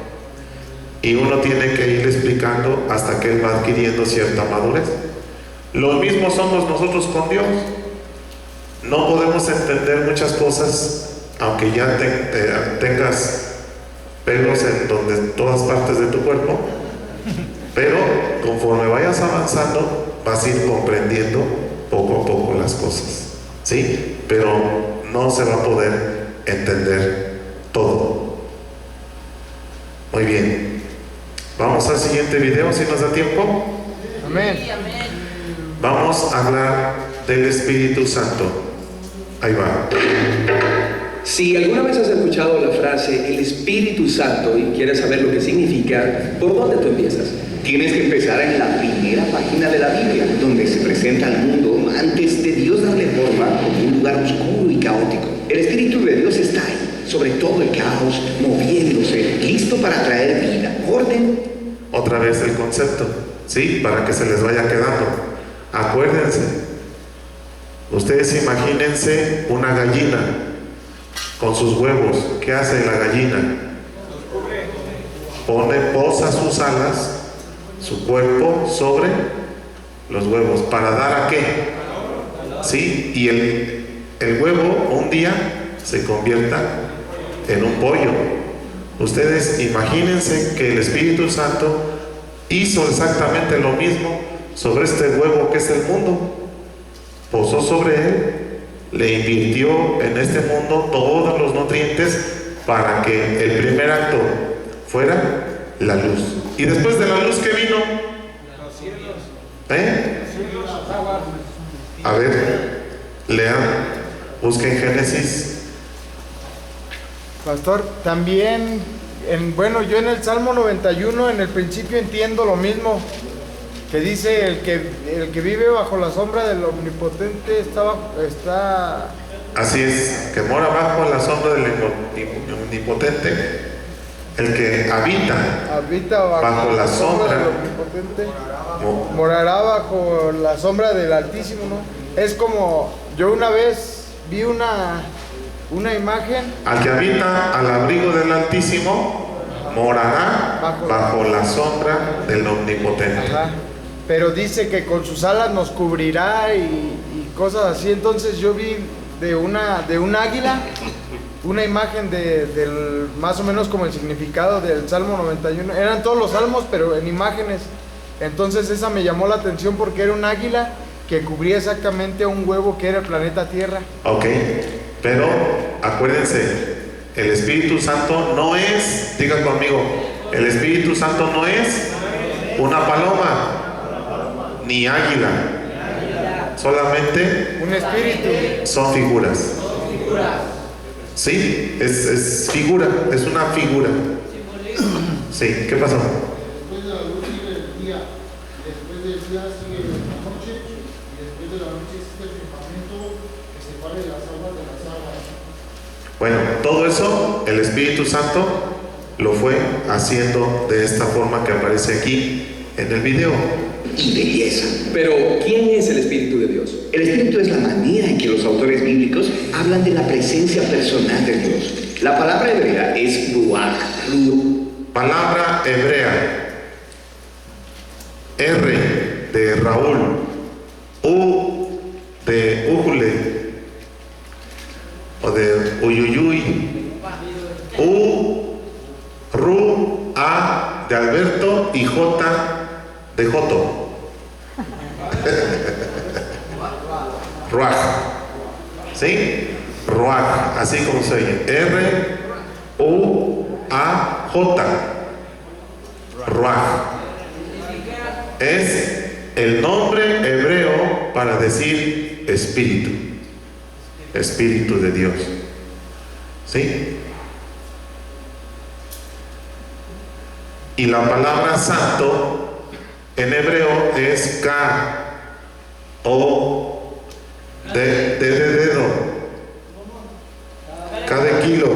Y uno tiene que ir explicando hasta que él va adquiriendo cierta madurez. Lo mismo somos nosotros con Dios. No podemos entender muchas cosas, aunque ya tengas pelos en todas partes de tu cuerpo, pero conforme vayas avanzando vas a ir comprendiendo poco a poco las cosas, ¿sí? Pero no se va a poder entender todo. Muy bien, vamos al siguiente video si nos da tiempo. Amén. Vamos a hablar del Espíritu Santo. Ahí va. Si alguna vez has escuchado la frase el Espíritu Santo y quieres saber lo que significa, ¿por dónde tú empiezas? Tienes que empezar en la primera página de la Biblia, donde se presenta al mundo antes de Dios darle forma como un lugar oscuro y caótico. El Espíritu de Dios está ahí, sobre todo el caos, moviéndose, listo para traer vida, orden. Otra vez el concepto, ¿sí? Para que se les vaya quedando. Acuérdense, ustedes imagínense una gallina con sus huevos. ¿Qué hace la gallina? Posa sus alas, su cuerpo sobre los huevos. ¿Para dar a qué? ¿Sí? Y el huevo un día se convierta en un pollo. Ustedes imagínense que el Espíritu Santo hizo exactamente lo mismo sobre este huevo que es el mundo. Posó sobre él, le invirtió en este mundo todos los nutrientes para que el primer acto fuera la luz. Y después de la luz, ¿qué vino? A ver, lean, busquen Génesis. Pastor, también, yo en el Salmo 91, en el principio entiendo lo mismo, que dice, el que vive bajo la sombra del Omnipotente está... Así es, que mora bajo la sombra del Omnipotente, el que habita bajo la sombra del Omnipotente, morará bajo la sombra del Altísimo, ¿no? Es como, yo una vez vi una imagen. Al que habita al abrigo del Altísimo, morará bajo la sombra del Omnipotente. Ajá. Pero dice que con sus alas nos cubrirá y cosas así. Entonces yo vi de un águila una imagen del más o menos como el significado del Salmo 91. Eran todos los salmos, pero en imágenes. Entonces esa me llamó la atención porque era un águila que cubría exactamente un huevo que era el planeta Tierra. Ok, pero acuérdense, el Espíritu Santo no es, diga conmigo, el Espíritu Santo no es una paloma ni águila, solamente un espíritu. Son figuras. Sí, es figura, es una figura. Sí, ¿qué pasó? Después de la luz sigue el día, después del día sigue la noche, y después de la noche existe el firmamento que separe las aguas de las aguas. Bueno, todo eso el Espíritu Santo lo fue haciendo de esta forma que aparece aquí en el video. Y belleza. Pero, ¿quién es el Espíritu de Dios? El Espíritu es la manera en que los autores bíblicos hablan de la presencia personal de Dios. La palabra hebrea es ruach. Palabra hebrea. R de Raúl. U de Ujule. O de Uyuyuy. U, Ru, A de Alberto y J de Joto. Ruach. ¿Sí? Ruach, así como se oye. R-U-A-J. Ruach. Es el nombre hebreo para decir espíritu. Espíritu de Dios. ¿Sí? Y la palabra santo en hebreo es K o de dedo, K de kilo,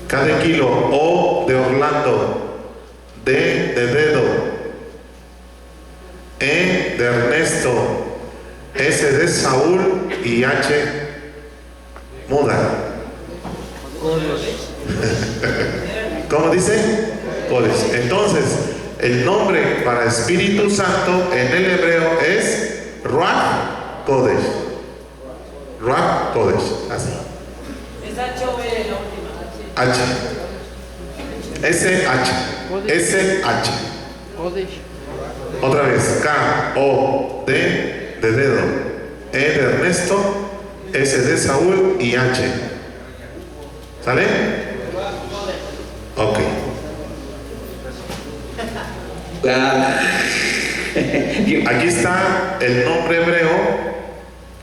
K de kilo, O de Orlando, D de dedo, E de Ernesto, S de Saúl y H muda. ¿Cómo dice? Codes. Entonces, el nombre para Espíritu Santo en el hebreo es Ruach Kodesh. Ruach Kodesh. Así. Es H-O-V la última. H. S-H. S-H. Otra vez. K-O-D de dedo. E de Ernesto. S de Saúl y H. ¿Sale? Ok. Aquí está el nombre hebreo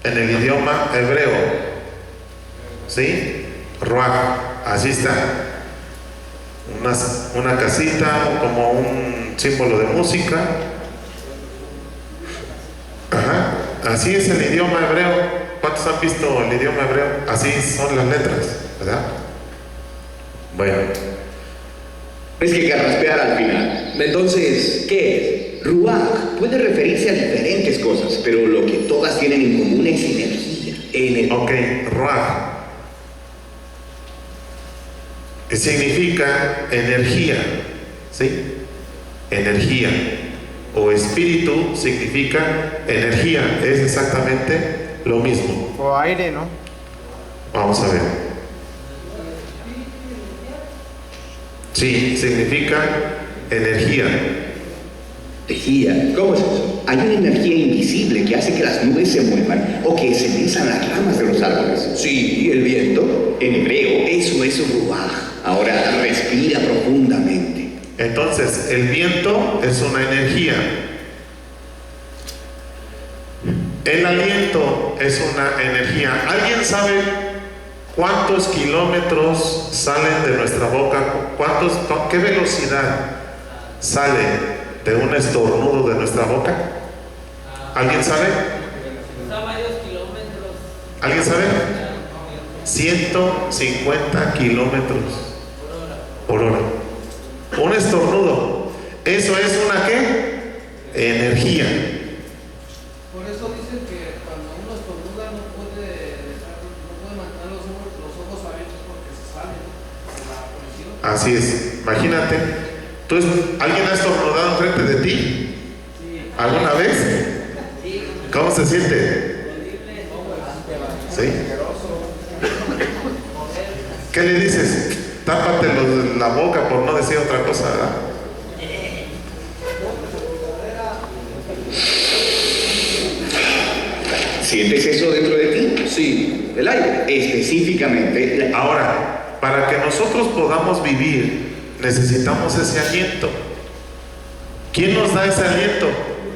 en el idioma hebreo. ¿Sí? Ruach. Así está. Una casita como un símbolo de música. Ajá. Así es el idioma hebreo. ¿Cuántos han visto el idioma hebreo? Así son las letras, ¿verdad? Bueno. Es que carraspear al final. Entonces, ¿qué es? Ruach puede referirse a diferentes cosas, pero lo que todas tienen en común es energía. Ok, Ruach. Que significa energía, ¿sí? Energía. O espíritu significa energía. Es exactamente lo mismo. O aire, ¿no? Vamos a ver. Sí, significa energía. Energía. ¿Cómo es eso? Hay una energía invisible que hace que las nubes se muevan o que se mezan las ramas de los árboles. Sí, ¿y el viento? En hebreo, eso es ruach. Ahora respira profundamente. Entonces, el viento es una energía. El aliento es una energía. ¿Alguien sabe cuántos kilómetros salen de nuestra boca? ¿Qué velocidad sale de un estornudo de nuestra boca? ¿Alguien sabe? Son varios kilómetros. ¿Alguien sabe? 150 kilómetros por hora. Un estornudo. ¿Eso es una qué? Energía. Por eso dicen que cuando uno estornuda no puede mantener los ojos abiertos porque se sale de la presión. Así es. Imagínate. ¿Alguien ha estornudado frente de ti? ¿Alguna vez? ¿Cómo se siente? ¿Sí? ¿Qué le dices? Tápate la boca por no decir otra cosa, ¿verdad? ¿Sientes eso dentro de ti? Sí, el aire. Específicamente. Ahora, para que nosotros podamos vivir, necesitamos ese aliento. ¿Quién nos da ese aliento?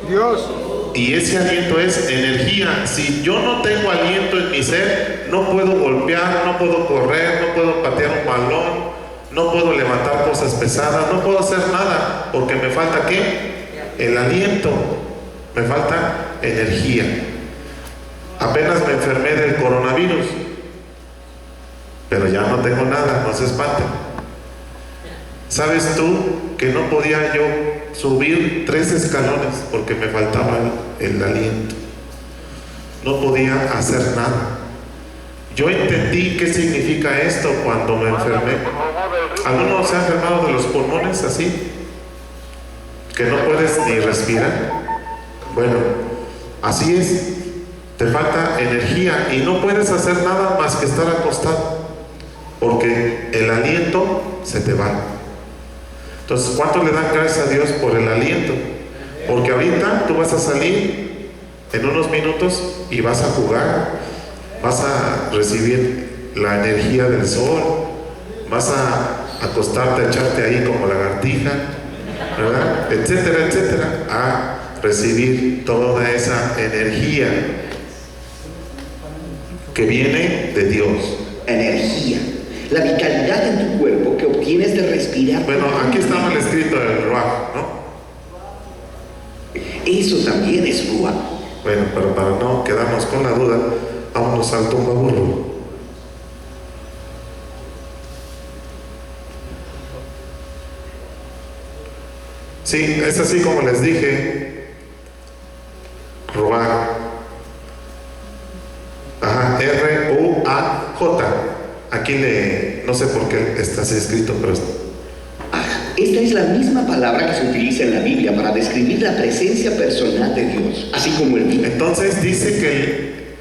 Dios. Y ese aliento es energía. Si yo no tengo aliento en mi ser, no puedo golpear, no puedo correr, no puedo patear un balón, no puedo levantar cosas pesadas, no puedo hacer nada, porque me falta ¿qué? El aliento. Me falta energía. Apenas me enfermé del coronavirus, pero ya no tengo nada, no se espanten. ¿Sabes tú que no podía yo subir 3 escalones porque me faltaba el aliento? No podía hacer nada. Yo entendí qué significa esto cuando me enfermé. ¿Alguno se ha enfermado de los pulmones así? Que no puedes ni respirar. Bueno, así es. Te falta energía y no puedes hacer nada más que estar acostado, porque el aliento se te va. Entonces, ¿cuánto le dan gracias a Dios por el aliento? Porque ahorita tú vas a salir en unos minutos y vas a jugar, vas a recibir la energía del sol, vas a acostarte, a echarte ahí como lagartija, ¿verdad? Etcétera, etcétera, a recibir toda esa energía que viene de Dios. Energía, la vitalidad en tu cuerpo que obtienes de respirar. Bueno, aquí estaba el escrito del Ruach, ¿no? Eso también es Ruach. Bueno, pero para no quedarnos con la duda, vámonos al tumbaburro. Sí, es así como les dije. Ruach. Ajá, R-U-A-J. Aquí no sé por qué está así escrito, pero esta es la misma palabra que se utiliza en la Biblia para describir la presencia personal de Dios, así como el vino. Entonces dice que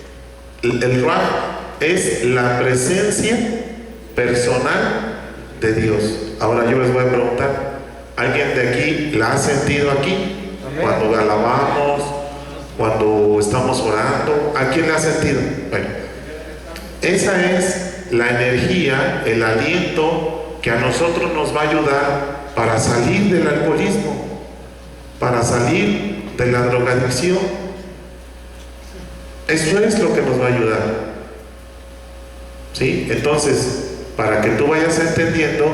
el Ruach es la presencia personal de Dios. Ahora yo les voy a preguntar, ¿alguien de aquí la ha sentido aquí? Cuando alabamos, cuando estamos orando, ¿a quién la ha sentido? Bueno, esa es la energía, el aliento que a nosotros nos va a ayudar para salir del alcoholismo, para salir de la drogadicción. Eso es lo que nos va a ayudar. ¿Sí? Entonces, para que tú vayas entendiendo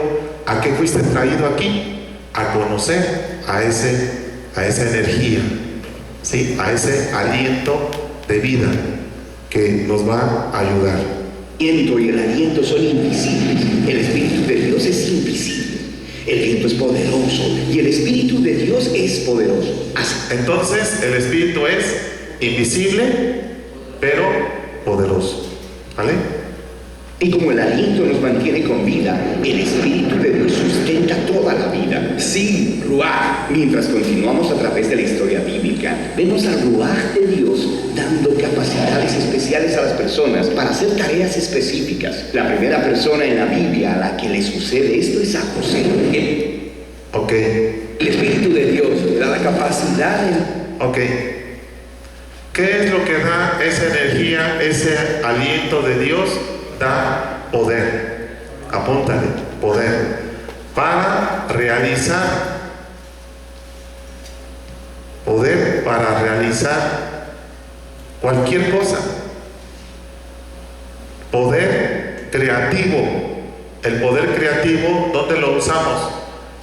a qué fuiste traído aquí, a conocer a esa energía, ¿sí? A ese aliento de vida que nos va a ayudar. El viento y el aliento son invisibles. El Espíritu de Dios es invisible. El viento es poderoso y el Espíritu de Dios es poderoso. Así. Entonces, el Espíritu es invisible, pero poderoso. ¿Vale? Y como el aliento nos mantiene con vida, el Espíritu de Dios sustenta toda la vida. Sí, Ruach. Mientras continuamos a través de la historia bíblica, vemos al Ruach de Dios dando capacidades especiales a las personas para hacer tareas específicas. La primera persona en la Biblia a la que le sucede esto es a José. Ok. El Espíritu de Dios le da la capacidad de... Ok. ¿Qué es lo que da esa energía, ese aliento de Dios? Da poder. Apúntale, poder. Para realizar. Poder para realizar cualquier cosa. Poder creativo. El poder creativo, ¿dónde lo usamos?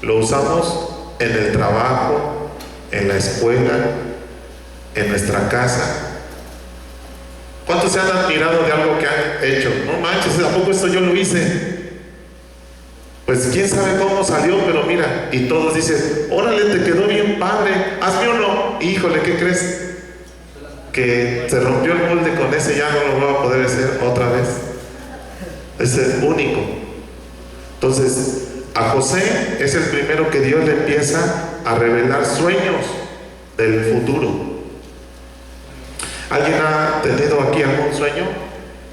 Lo usamos en el trabajo, en la escuela, en nuestra casa. ¿Cuántos se han admirado de algo que han hecho? No manches, ¿a poco esto yo lo hice? Pues quién sabe cómo salió, pero mira, y todos dicen, órale, te quedó bien padre, hazme uno. Híjole, ¿qué crees? Que se rompió el molde con ese, ya no lo voy a poder hacer otra vez. Es el único. Entonces, a José es el primero que Dios le empieza a revelar sueños del futuro. ¿Alguien ha tenido aquí algún sueño?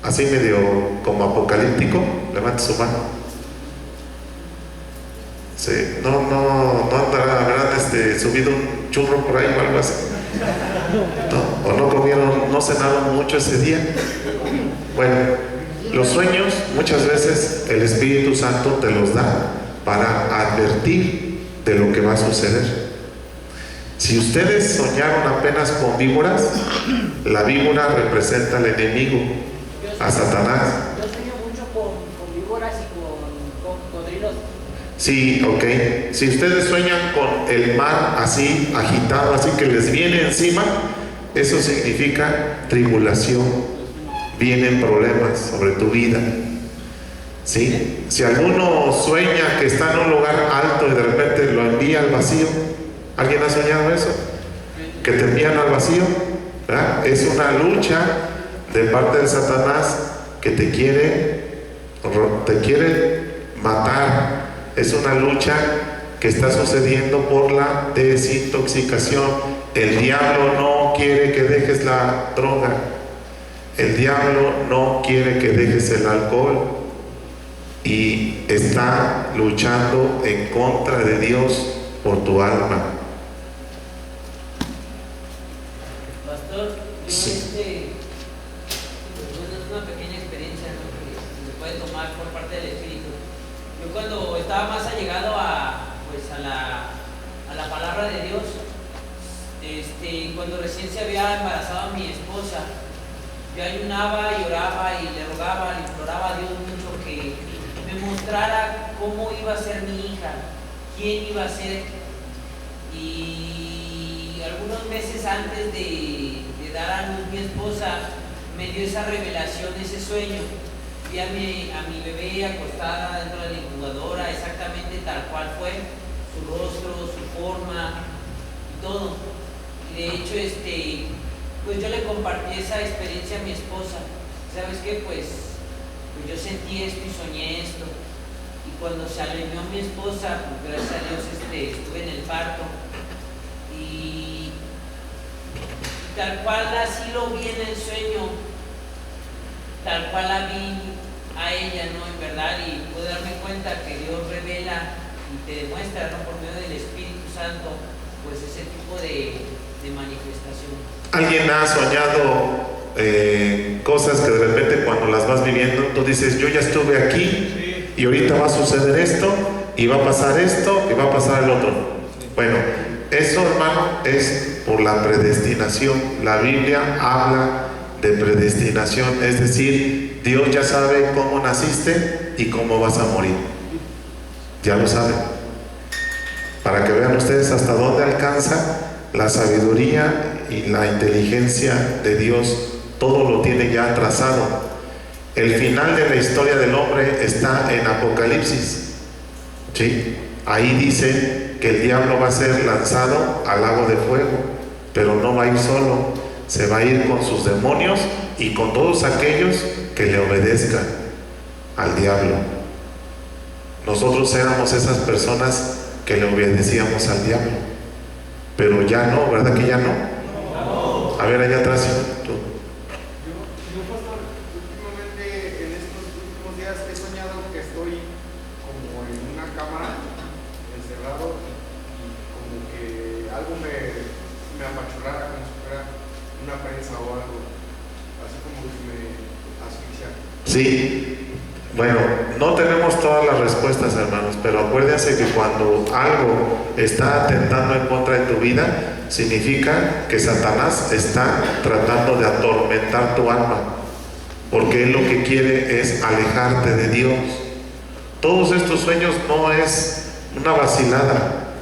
Así medio como apocalíptico. Levante su mano. Sí, no habrán subido un churro por ahí o algo así. No, o no comieron, no cenaron mucho ese día. Bueno, los sueños muchas veces el Espíritu Santo te los da para advertir de lo que va a suceder. Si ustedes soñaron apenas con víboras, la víbora representa al enemigo, a Satanás. Yo sueño mucho con víboras y con cocodrilos. Sí, ok. Si ustedes sueñan con el mar así, agitado, así que les viene encima, eso significa tribulación. Vienen problemas sobre tu vida. ¿Sí? Si alguno sueña que está en un lugar alto, al vacío. ¿Alguien ha soñado eso? Que te envían al vacío, ¿verdad? Es una lucha de parte de Satanás que te quiere matar. Es una lucha que está sucediendo por la desintoxicación. El diablo no quiere que dejes la droga. El diablo no quiere que dejes el alcohol. Y está luchando en contra de Dios por tu alma. Pastor, yo bueno, es una pequeña experiencia, ¿no?, que se puede tomar por parte del Espíritu. Yo cuando estaba más allegado a la palabra de Dios, cuando recién se había embarazado a mi esposa, yo ayunaba y oraba y le rogaba, le imploraba a Dios mucho que me mostrara cómo iba a ser mi hija, quién iba a ser. Y algunos meses antes de dar a luz mi esposa, me dio esa revelación, ese sueño. Vi a mi bebé acostada dentro de la incubadora, exactamente tal cual fue, su rostro, su forma y todo. Y de hecho, pues yo le compartí esa experiencia a mi esposa. ¿Sabes qué? Pues yo sentí esto y soñé esto. Y cuando se alivió mi esposa, pues gracias a Dios estuve en el parto. Y tal cual así lo vi en el sueño, tal cual la vi a ella, ¿no? En verdad, y pude darme cuenta que Dios revela y te demuestra, ¿no?, por medio del Espíritu Santo, pues ese tipo de manifestación. ¿Alguien ha soñado cosas que de repente cuando las vas viviendo, tú dices, yo ya estuve aquí y ahorita va a suceder esto y va a pasar esto y va a pasar el otro? Bueno, eso, hermano, es por la predestinación. La Biblia habla de predestinación, es decir, Dios ya sabe cómo naciste y cómo vas a morir. Ya lo sabe. Para que vean ustedes hasta dónde alcanza la sabiduría y la inteligencia de Dios, todo lo tiene ya trazado. El final de la historia del hombre está en Apocalipsis, ¿sí? Ahí dice que el diablo va a ser lanzado al lago de fuego, pero no va a ir solo, se va a ir con sus demonios y con todos aquellos que le obedezcan al diablo. Nosotros éramos esas personas que le obedecíamos al diablo, pero ya no, ¿verdad que ya no? A ver, allá atrás, tú. Yo, pastor, últimamente en estos últimos días he soñado que estoy como en una cámara encerrado y como que algo me apachurrara, como si fuera una prensa o algo, así como que me asfixia. Sí. Bueno, no tenemos todas las respuestas, hermanos, pero acuérdense que cuando algo está atentando en contra de tu vida, significa que Satanás está tratando de atormentar tu alma, porque él lo que quiere es alejarte de Dios. Todos estos sueños no es una vacilada.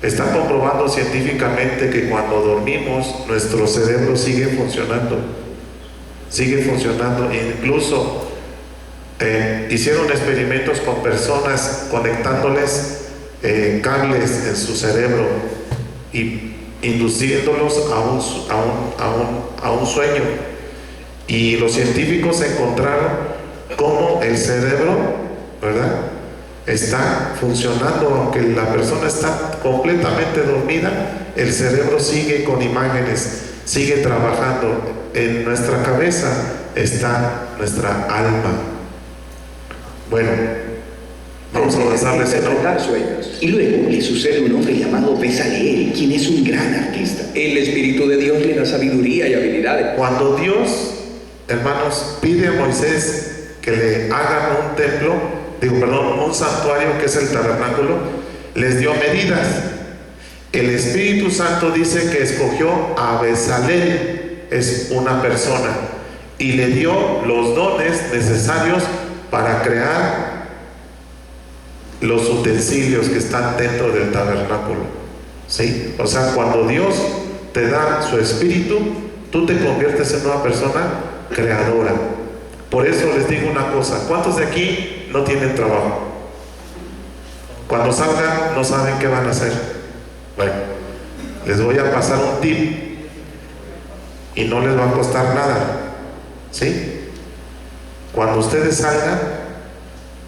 Está comprobando científicamente que cuando dormimos, nuestro cerebro sigue funcionando, incluso hicieron experimentos con personas conectándoles cables en su cerebro y induciéndolos a un sueño, y los científicos encontraron cómo el cerebro, ¿verdad?, está funcionando. Aunque la persona está completamente dormida, el cerebro sigue con imágenes, sigue trabajando. En nuestra cabeza está nuestra alma. Bueno, vamos a avanzarles en interpretar sueños. Y luego le sucede un hombre llamado Bezaleel, quien es un gran artista. El Espíritu de Dios le da sabiduría y habilidades. Cuando Dios, hermanos, pide a Moisés que le hagan un templo, un santuario, que es el tabernáculo, les dio medidas. El Espíritu Santo dice que escogió a Bezaleel, es una persona, y le dio los dones necesarios para crear los utensilios que están dentro del tabernáculo. ¿Sí? O sea, cuando Dios te da su espíritu, tú te conviertes en una persona creadora. Por eso les digo una cosa: ¿cuántos de aquí no tienen trabajo? Cuando salgan no saben qué van a hacer. Bueno, les voy a pasar un tip y no les va a costar nada, ¿sí? Cuando ustedes salgan,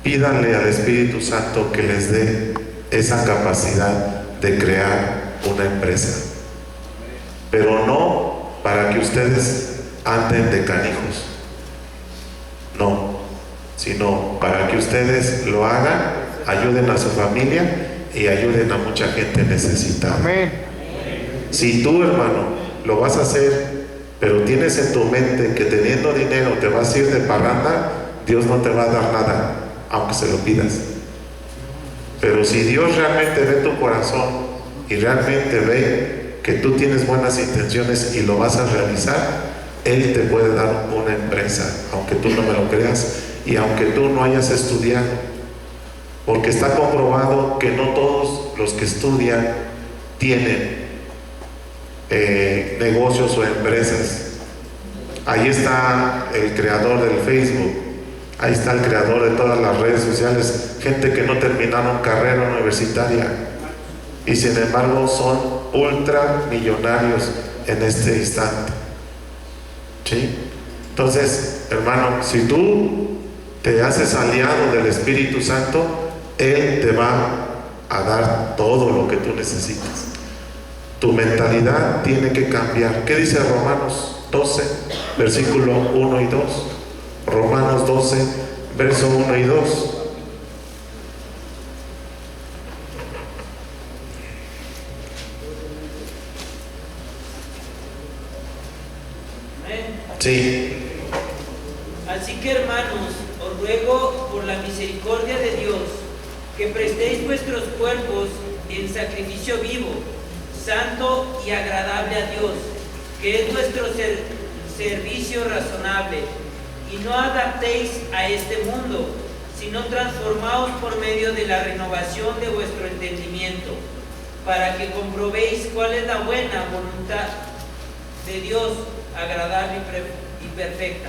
pídanle al Espíritu Santo que les dé esa capacidad de crear una empresa, pero no para que ustedes anden de canijos, no, sino para que ustedes lo hagan, ayuden a su familia y ayuden a mucha gente necesitada. Amén. Si tú, hermano, lo vas a hacer, pero tienes en tu mente que teniendo dinero te vas a ir de parranda, Dios no te va a dar nada, aunque se lo pidas. Pero si Dios realmente ve tu corazón y realmente ve que tú tienes buenas intenciones y lo vas a realizar, Él te puede dar una empresa, aunque tú no me lo creas y aunque tú no hayas estudiado, porque está comprobado que no todos los que estudian tienen negocios o empresas. Ahí está el creador del Facebook, ahí está el creador de todas las redes sociales, gente que no terminaron carrera universitaria y sin embargo son ultramillonarios en este instante, ¿sí? Entonces, hermano, si tú te haces aliado del Espíritu Santo, Él te va a dar todo lo que tú necesitas. Tu mentalidad tiene que cambiar. ¿Qué dice Romanos 12, versículo 1 y 2? Romanos 12, verso 1 y 2. Sí. Así que, hermanos, os ruego por la misericordia de Dios que prestéis vuestros cuerpos en sacrificio vivo, santo y agradable a Dios, que es vuestro servicio razonable, y no adaptéis a este mundo, sino transformaos por medio de la renovación de vuestro entendimiento, para que comprobéis cuál es la buena voluntad de Dios, agradable y perfecta.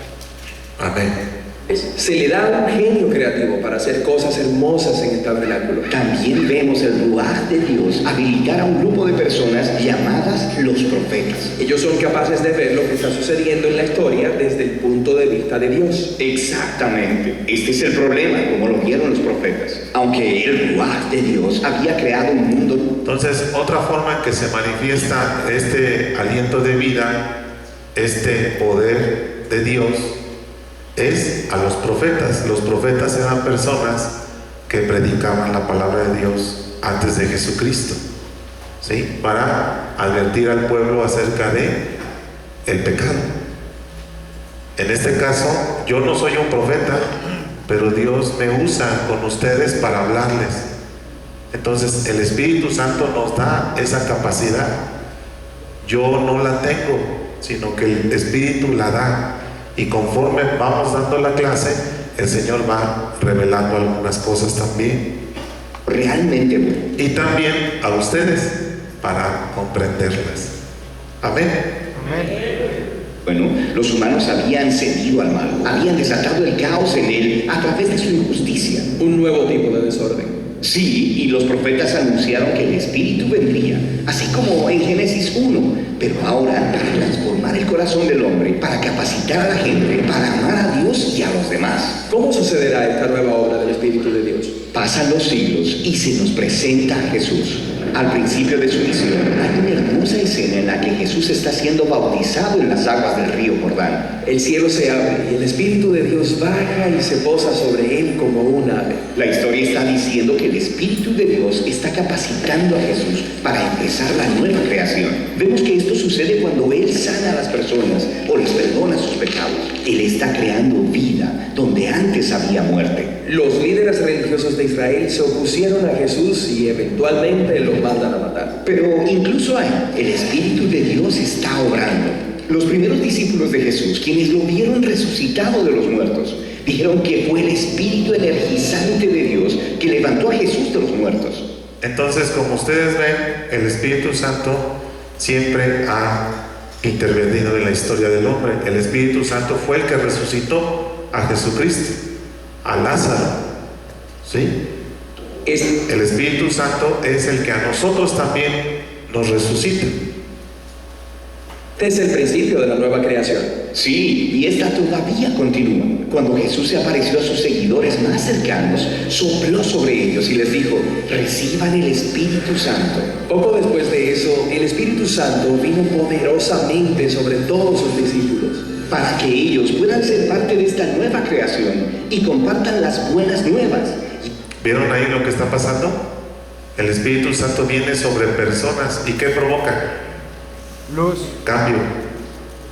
Amén. Se le da un genio creativo para hacer cosas hermosas en el tabernáculo. También vemos el ruaj de Dios habilitar a un grupo de personas llamadas los profetas. Ellos son capaces de ver lo que está sucediendo en la historia desde el punto de vista de Dios. Exactamente. Este es el problema, como lo vieron los profetas. Aunque el ruaj de Dios había creado un mundo. Entonces, otra forma en que se manifiesta este aliento de vida, este poder de Dios, es a los profetas. Los profetas eran personas que predicaban la palabra de Dios antes de Jesucristo, ¿sí? Para advertir al pueblo acerca de el pecado. En este caso, yo no soy un profeta, pero Dios me usa con ustedes para hablarles. Entonces, el Espíritu Santo nos da esa capacidad. Yo no la tengo, sino que el Espíritu la da. Y conforme vamos dando la clase, el Señor va revelando algunas cosas también. Realmente. Y también a ustedes para comprenderlas. Amén. Bueno, los humanos habían cedido al mal, habían desatado el caos en él a través de su injusticia. Un nuevo tipo de desorden. Sí, y los profetas anunciaron que el Espíritu vendría, así como en Génesis 1, pero ahora para transformar el corazón del hombre, para capacitar a la gente, para amar a Dios y a los demás. ¿Cómo sucederá esta nueva obra del Espíritu de Dios? Pasan los siglos y se nos presenta a Jesús. Al principio de su misión hay una hermosa escena en la que Jesús está siendo bautizado en las aguas del río Jordán. El cielo se abre y el Espíritu de Dios baja y se posa sobre él como un ave. La historia está diciendo que el Espíritu de Dios está capacitando a Jesús para empezar la nueva creación. Vemos que esto sucede cuando Él sana a las personas o les perdona sus pecados. Él está creando vida donde antes había muerte. Los líderes religiosos de Israel se opusieron a Jesús y eventualmente lo mandan a matar. Pero incluso ahí, el Espíritu de Dios está obrando. Los primeros discípulos de Jesús, quienes lo vieron resucitado de los muertos, dijeron que fue el Espíritu energizante de Dios que levantó a Jesús de los muertos. Entonces, como ustedes ven, el Espíritu Santo siempre ha intervenido en la historia del hombre. El Espíritu Santo fue el que resucitó a Jesucristo, a Lázaro, ¿sí? El Espíritu Santo es el que a nosotros también nos resucita. Es el principio de la nueva creación. Sí, y esta todavía continúa. Cuando Jesús se apareció a sus seguidores más cercanos, sopló sobre ellos y les dijo: reciban el Espíritu Santo. Poco después de eso, el Espíritu Santo vino poderosamente sobre todos sus discípulos, para que ellos puedan ser parte de esta nueva creación y compartan las buenas nuevas. ¿Vieron ahí lo que está pasando? El Espíritu Santo viene sobre personas. ¿Y qué provoca? Luz. Cambio,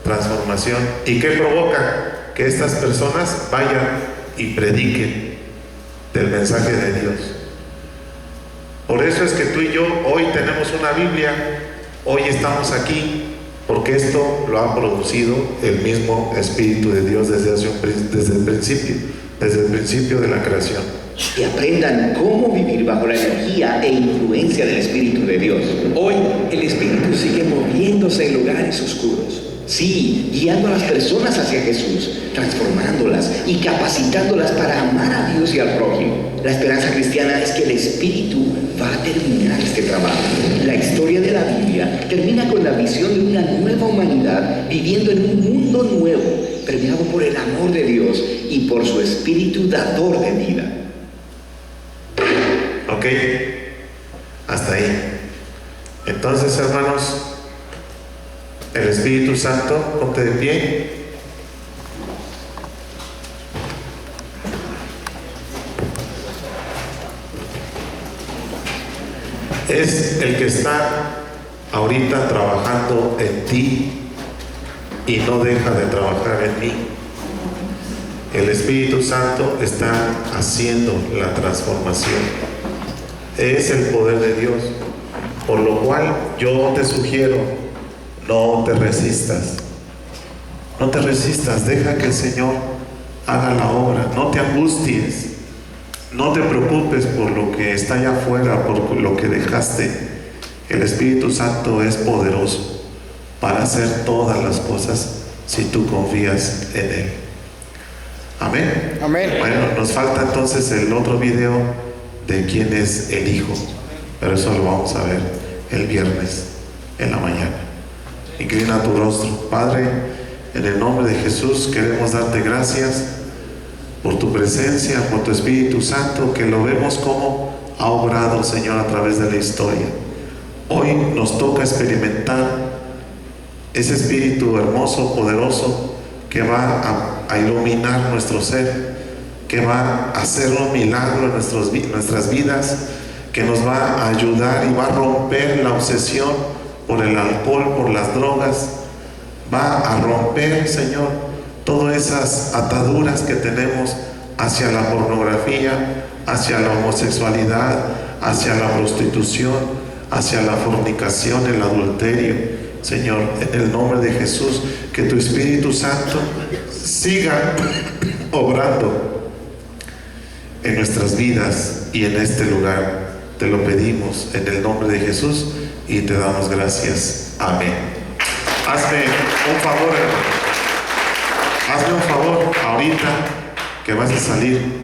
transformación. ¿Y qué provoca? Que estas personas vayan y prediquen del mensaje de Dios. Por eso es que tú y yo hoy tenemos una Biblia, hoy estamos aquí, porque esto lo ha producido el mismo Espíritu de Dios desde el principio de la creación. Que aprendan cómo vivir bajo la energía e influencia del Espíritu de Dios. Hoy el Espíritu sigue moviéndose en lugares oscuros. Sí, guiando a las personas hacia Jesús, transformándolas y capacitándolas para amar a Dios y al prójimo. La esperanza cristiana es que el Espíritu va a terminar este trabajo. La historia de la Biblia termina con la visión de una nueva humanidad viviendo en un mundo nuevo, permeado por el amor de Dios y por su Espíritu dador de vida. Ok, hasta ahí. Entonces, hermanos, el Espíritu Santo, ponte de pie. Es el que está ahorita trabajando en ti y no deja de trabajar en mí. El Espíritu Santo está haciendo la transformación. Es el poder de Dios. Por lo cual yo te sugiero, no te resistas. No te resistas, deja que el Señor haga la obra. No te angusties. No te preocupes por lo que está allá afuera, por lo que dejaste. El Espíritu Santo es poderoso para hacer todas las cosas si tú confías en Él. Amén. Amén. Bueno, nos falta entonces el otro video de quién es el Hijo, pero eso lo vamos a ver el viernes en la mañana. Inclina tu rostro. Padre, en el nombre de Jesús queremos darte gracias por tu presencia, por tu Espíritu Santo, que lo vemos como ha obrado, Señor, a través de la historia. Hoy nos toca experimentar ese Espíritu hermoso, poderoso, que va a iluminar nuestro ser, que va a hacer un milagro en nuestras vidas, que nos va a ayudar y va a romper la obsesión por el alcohol, por las drogas, va a romper, Señor, todas esas ataduras que tenemos hacia la pornografía, hacia la homosexualidad, hacia la prostitución, hacia la fornicación, el adulterio. Señor, en el nombre de Jesús, que tu Espíritu Santo siga obrando en nuestras vidas y en este lugar. Te lo pedimos en el nombre de Jesús y te damos gracias. Amén. Hazme un favor, hermano. Hazme un favor ahorita que vas a salir.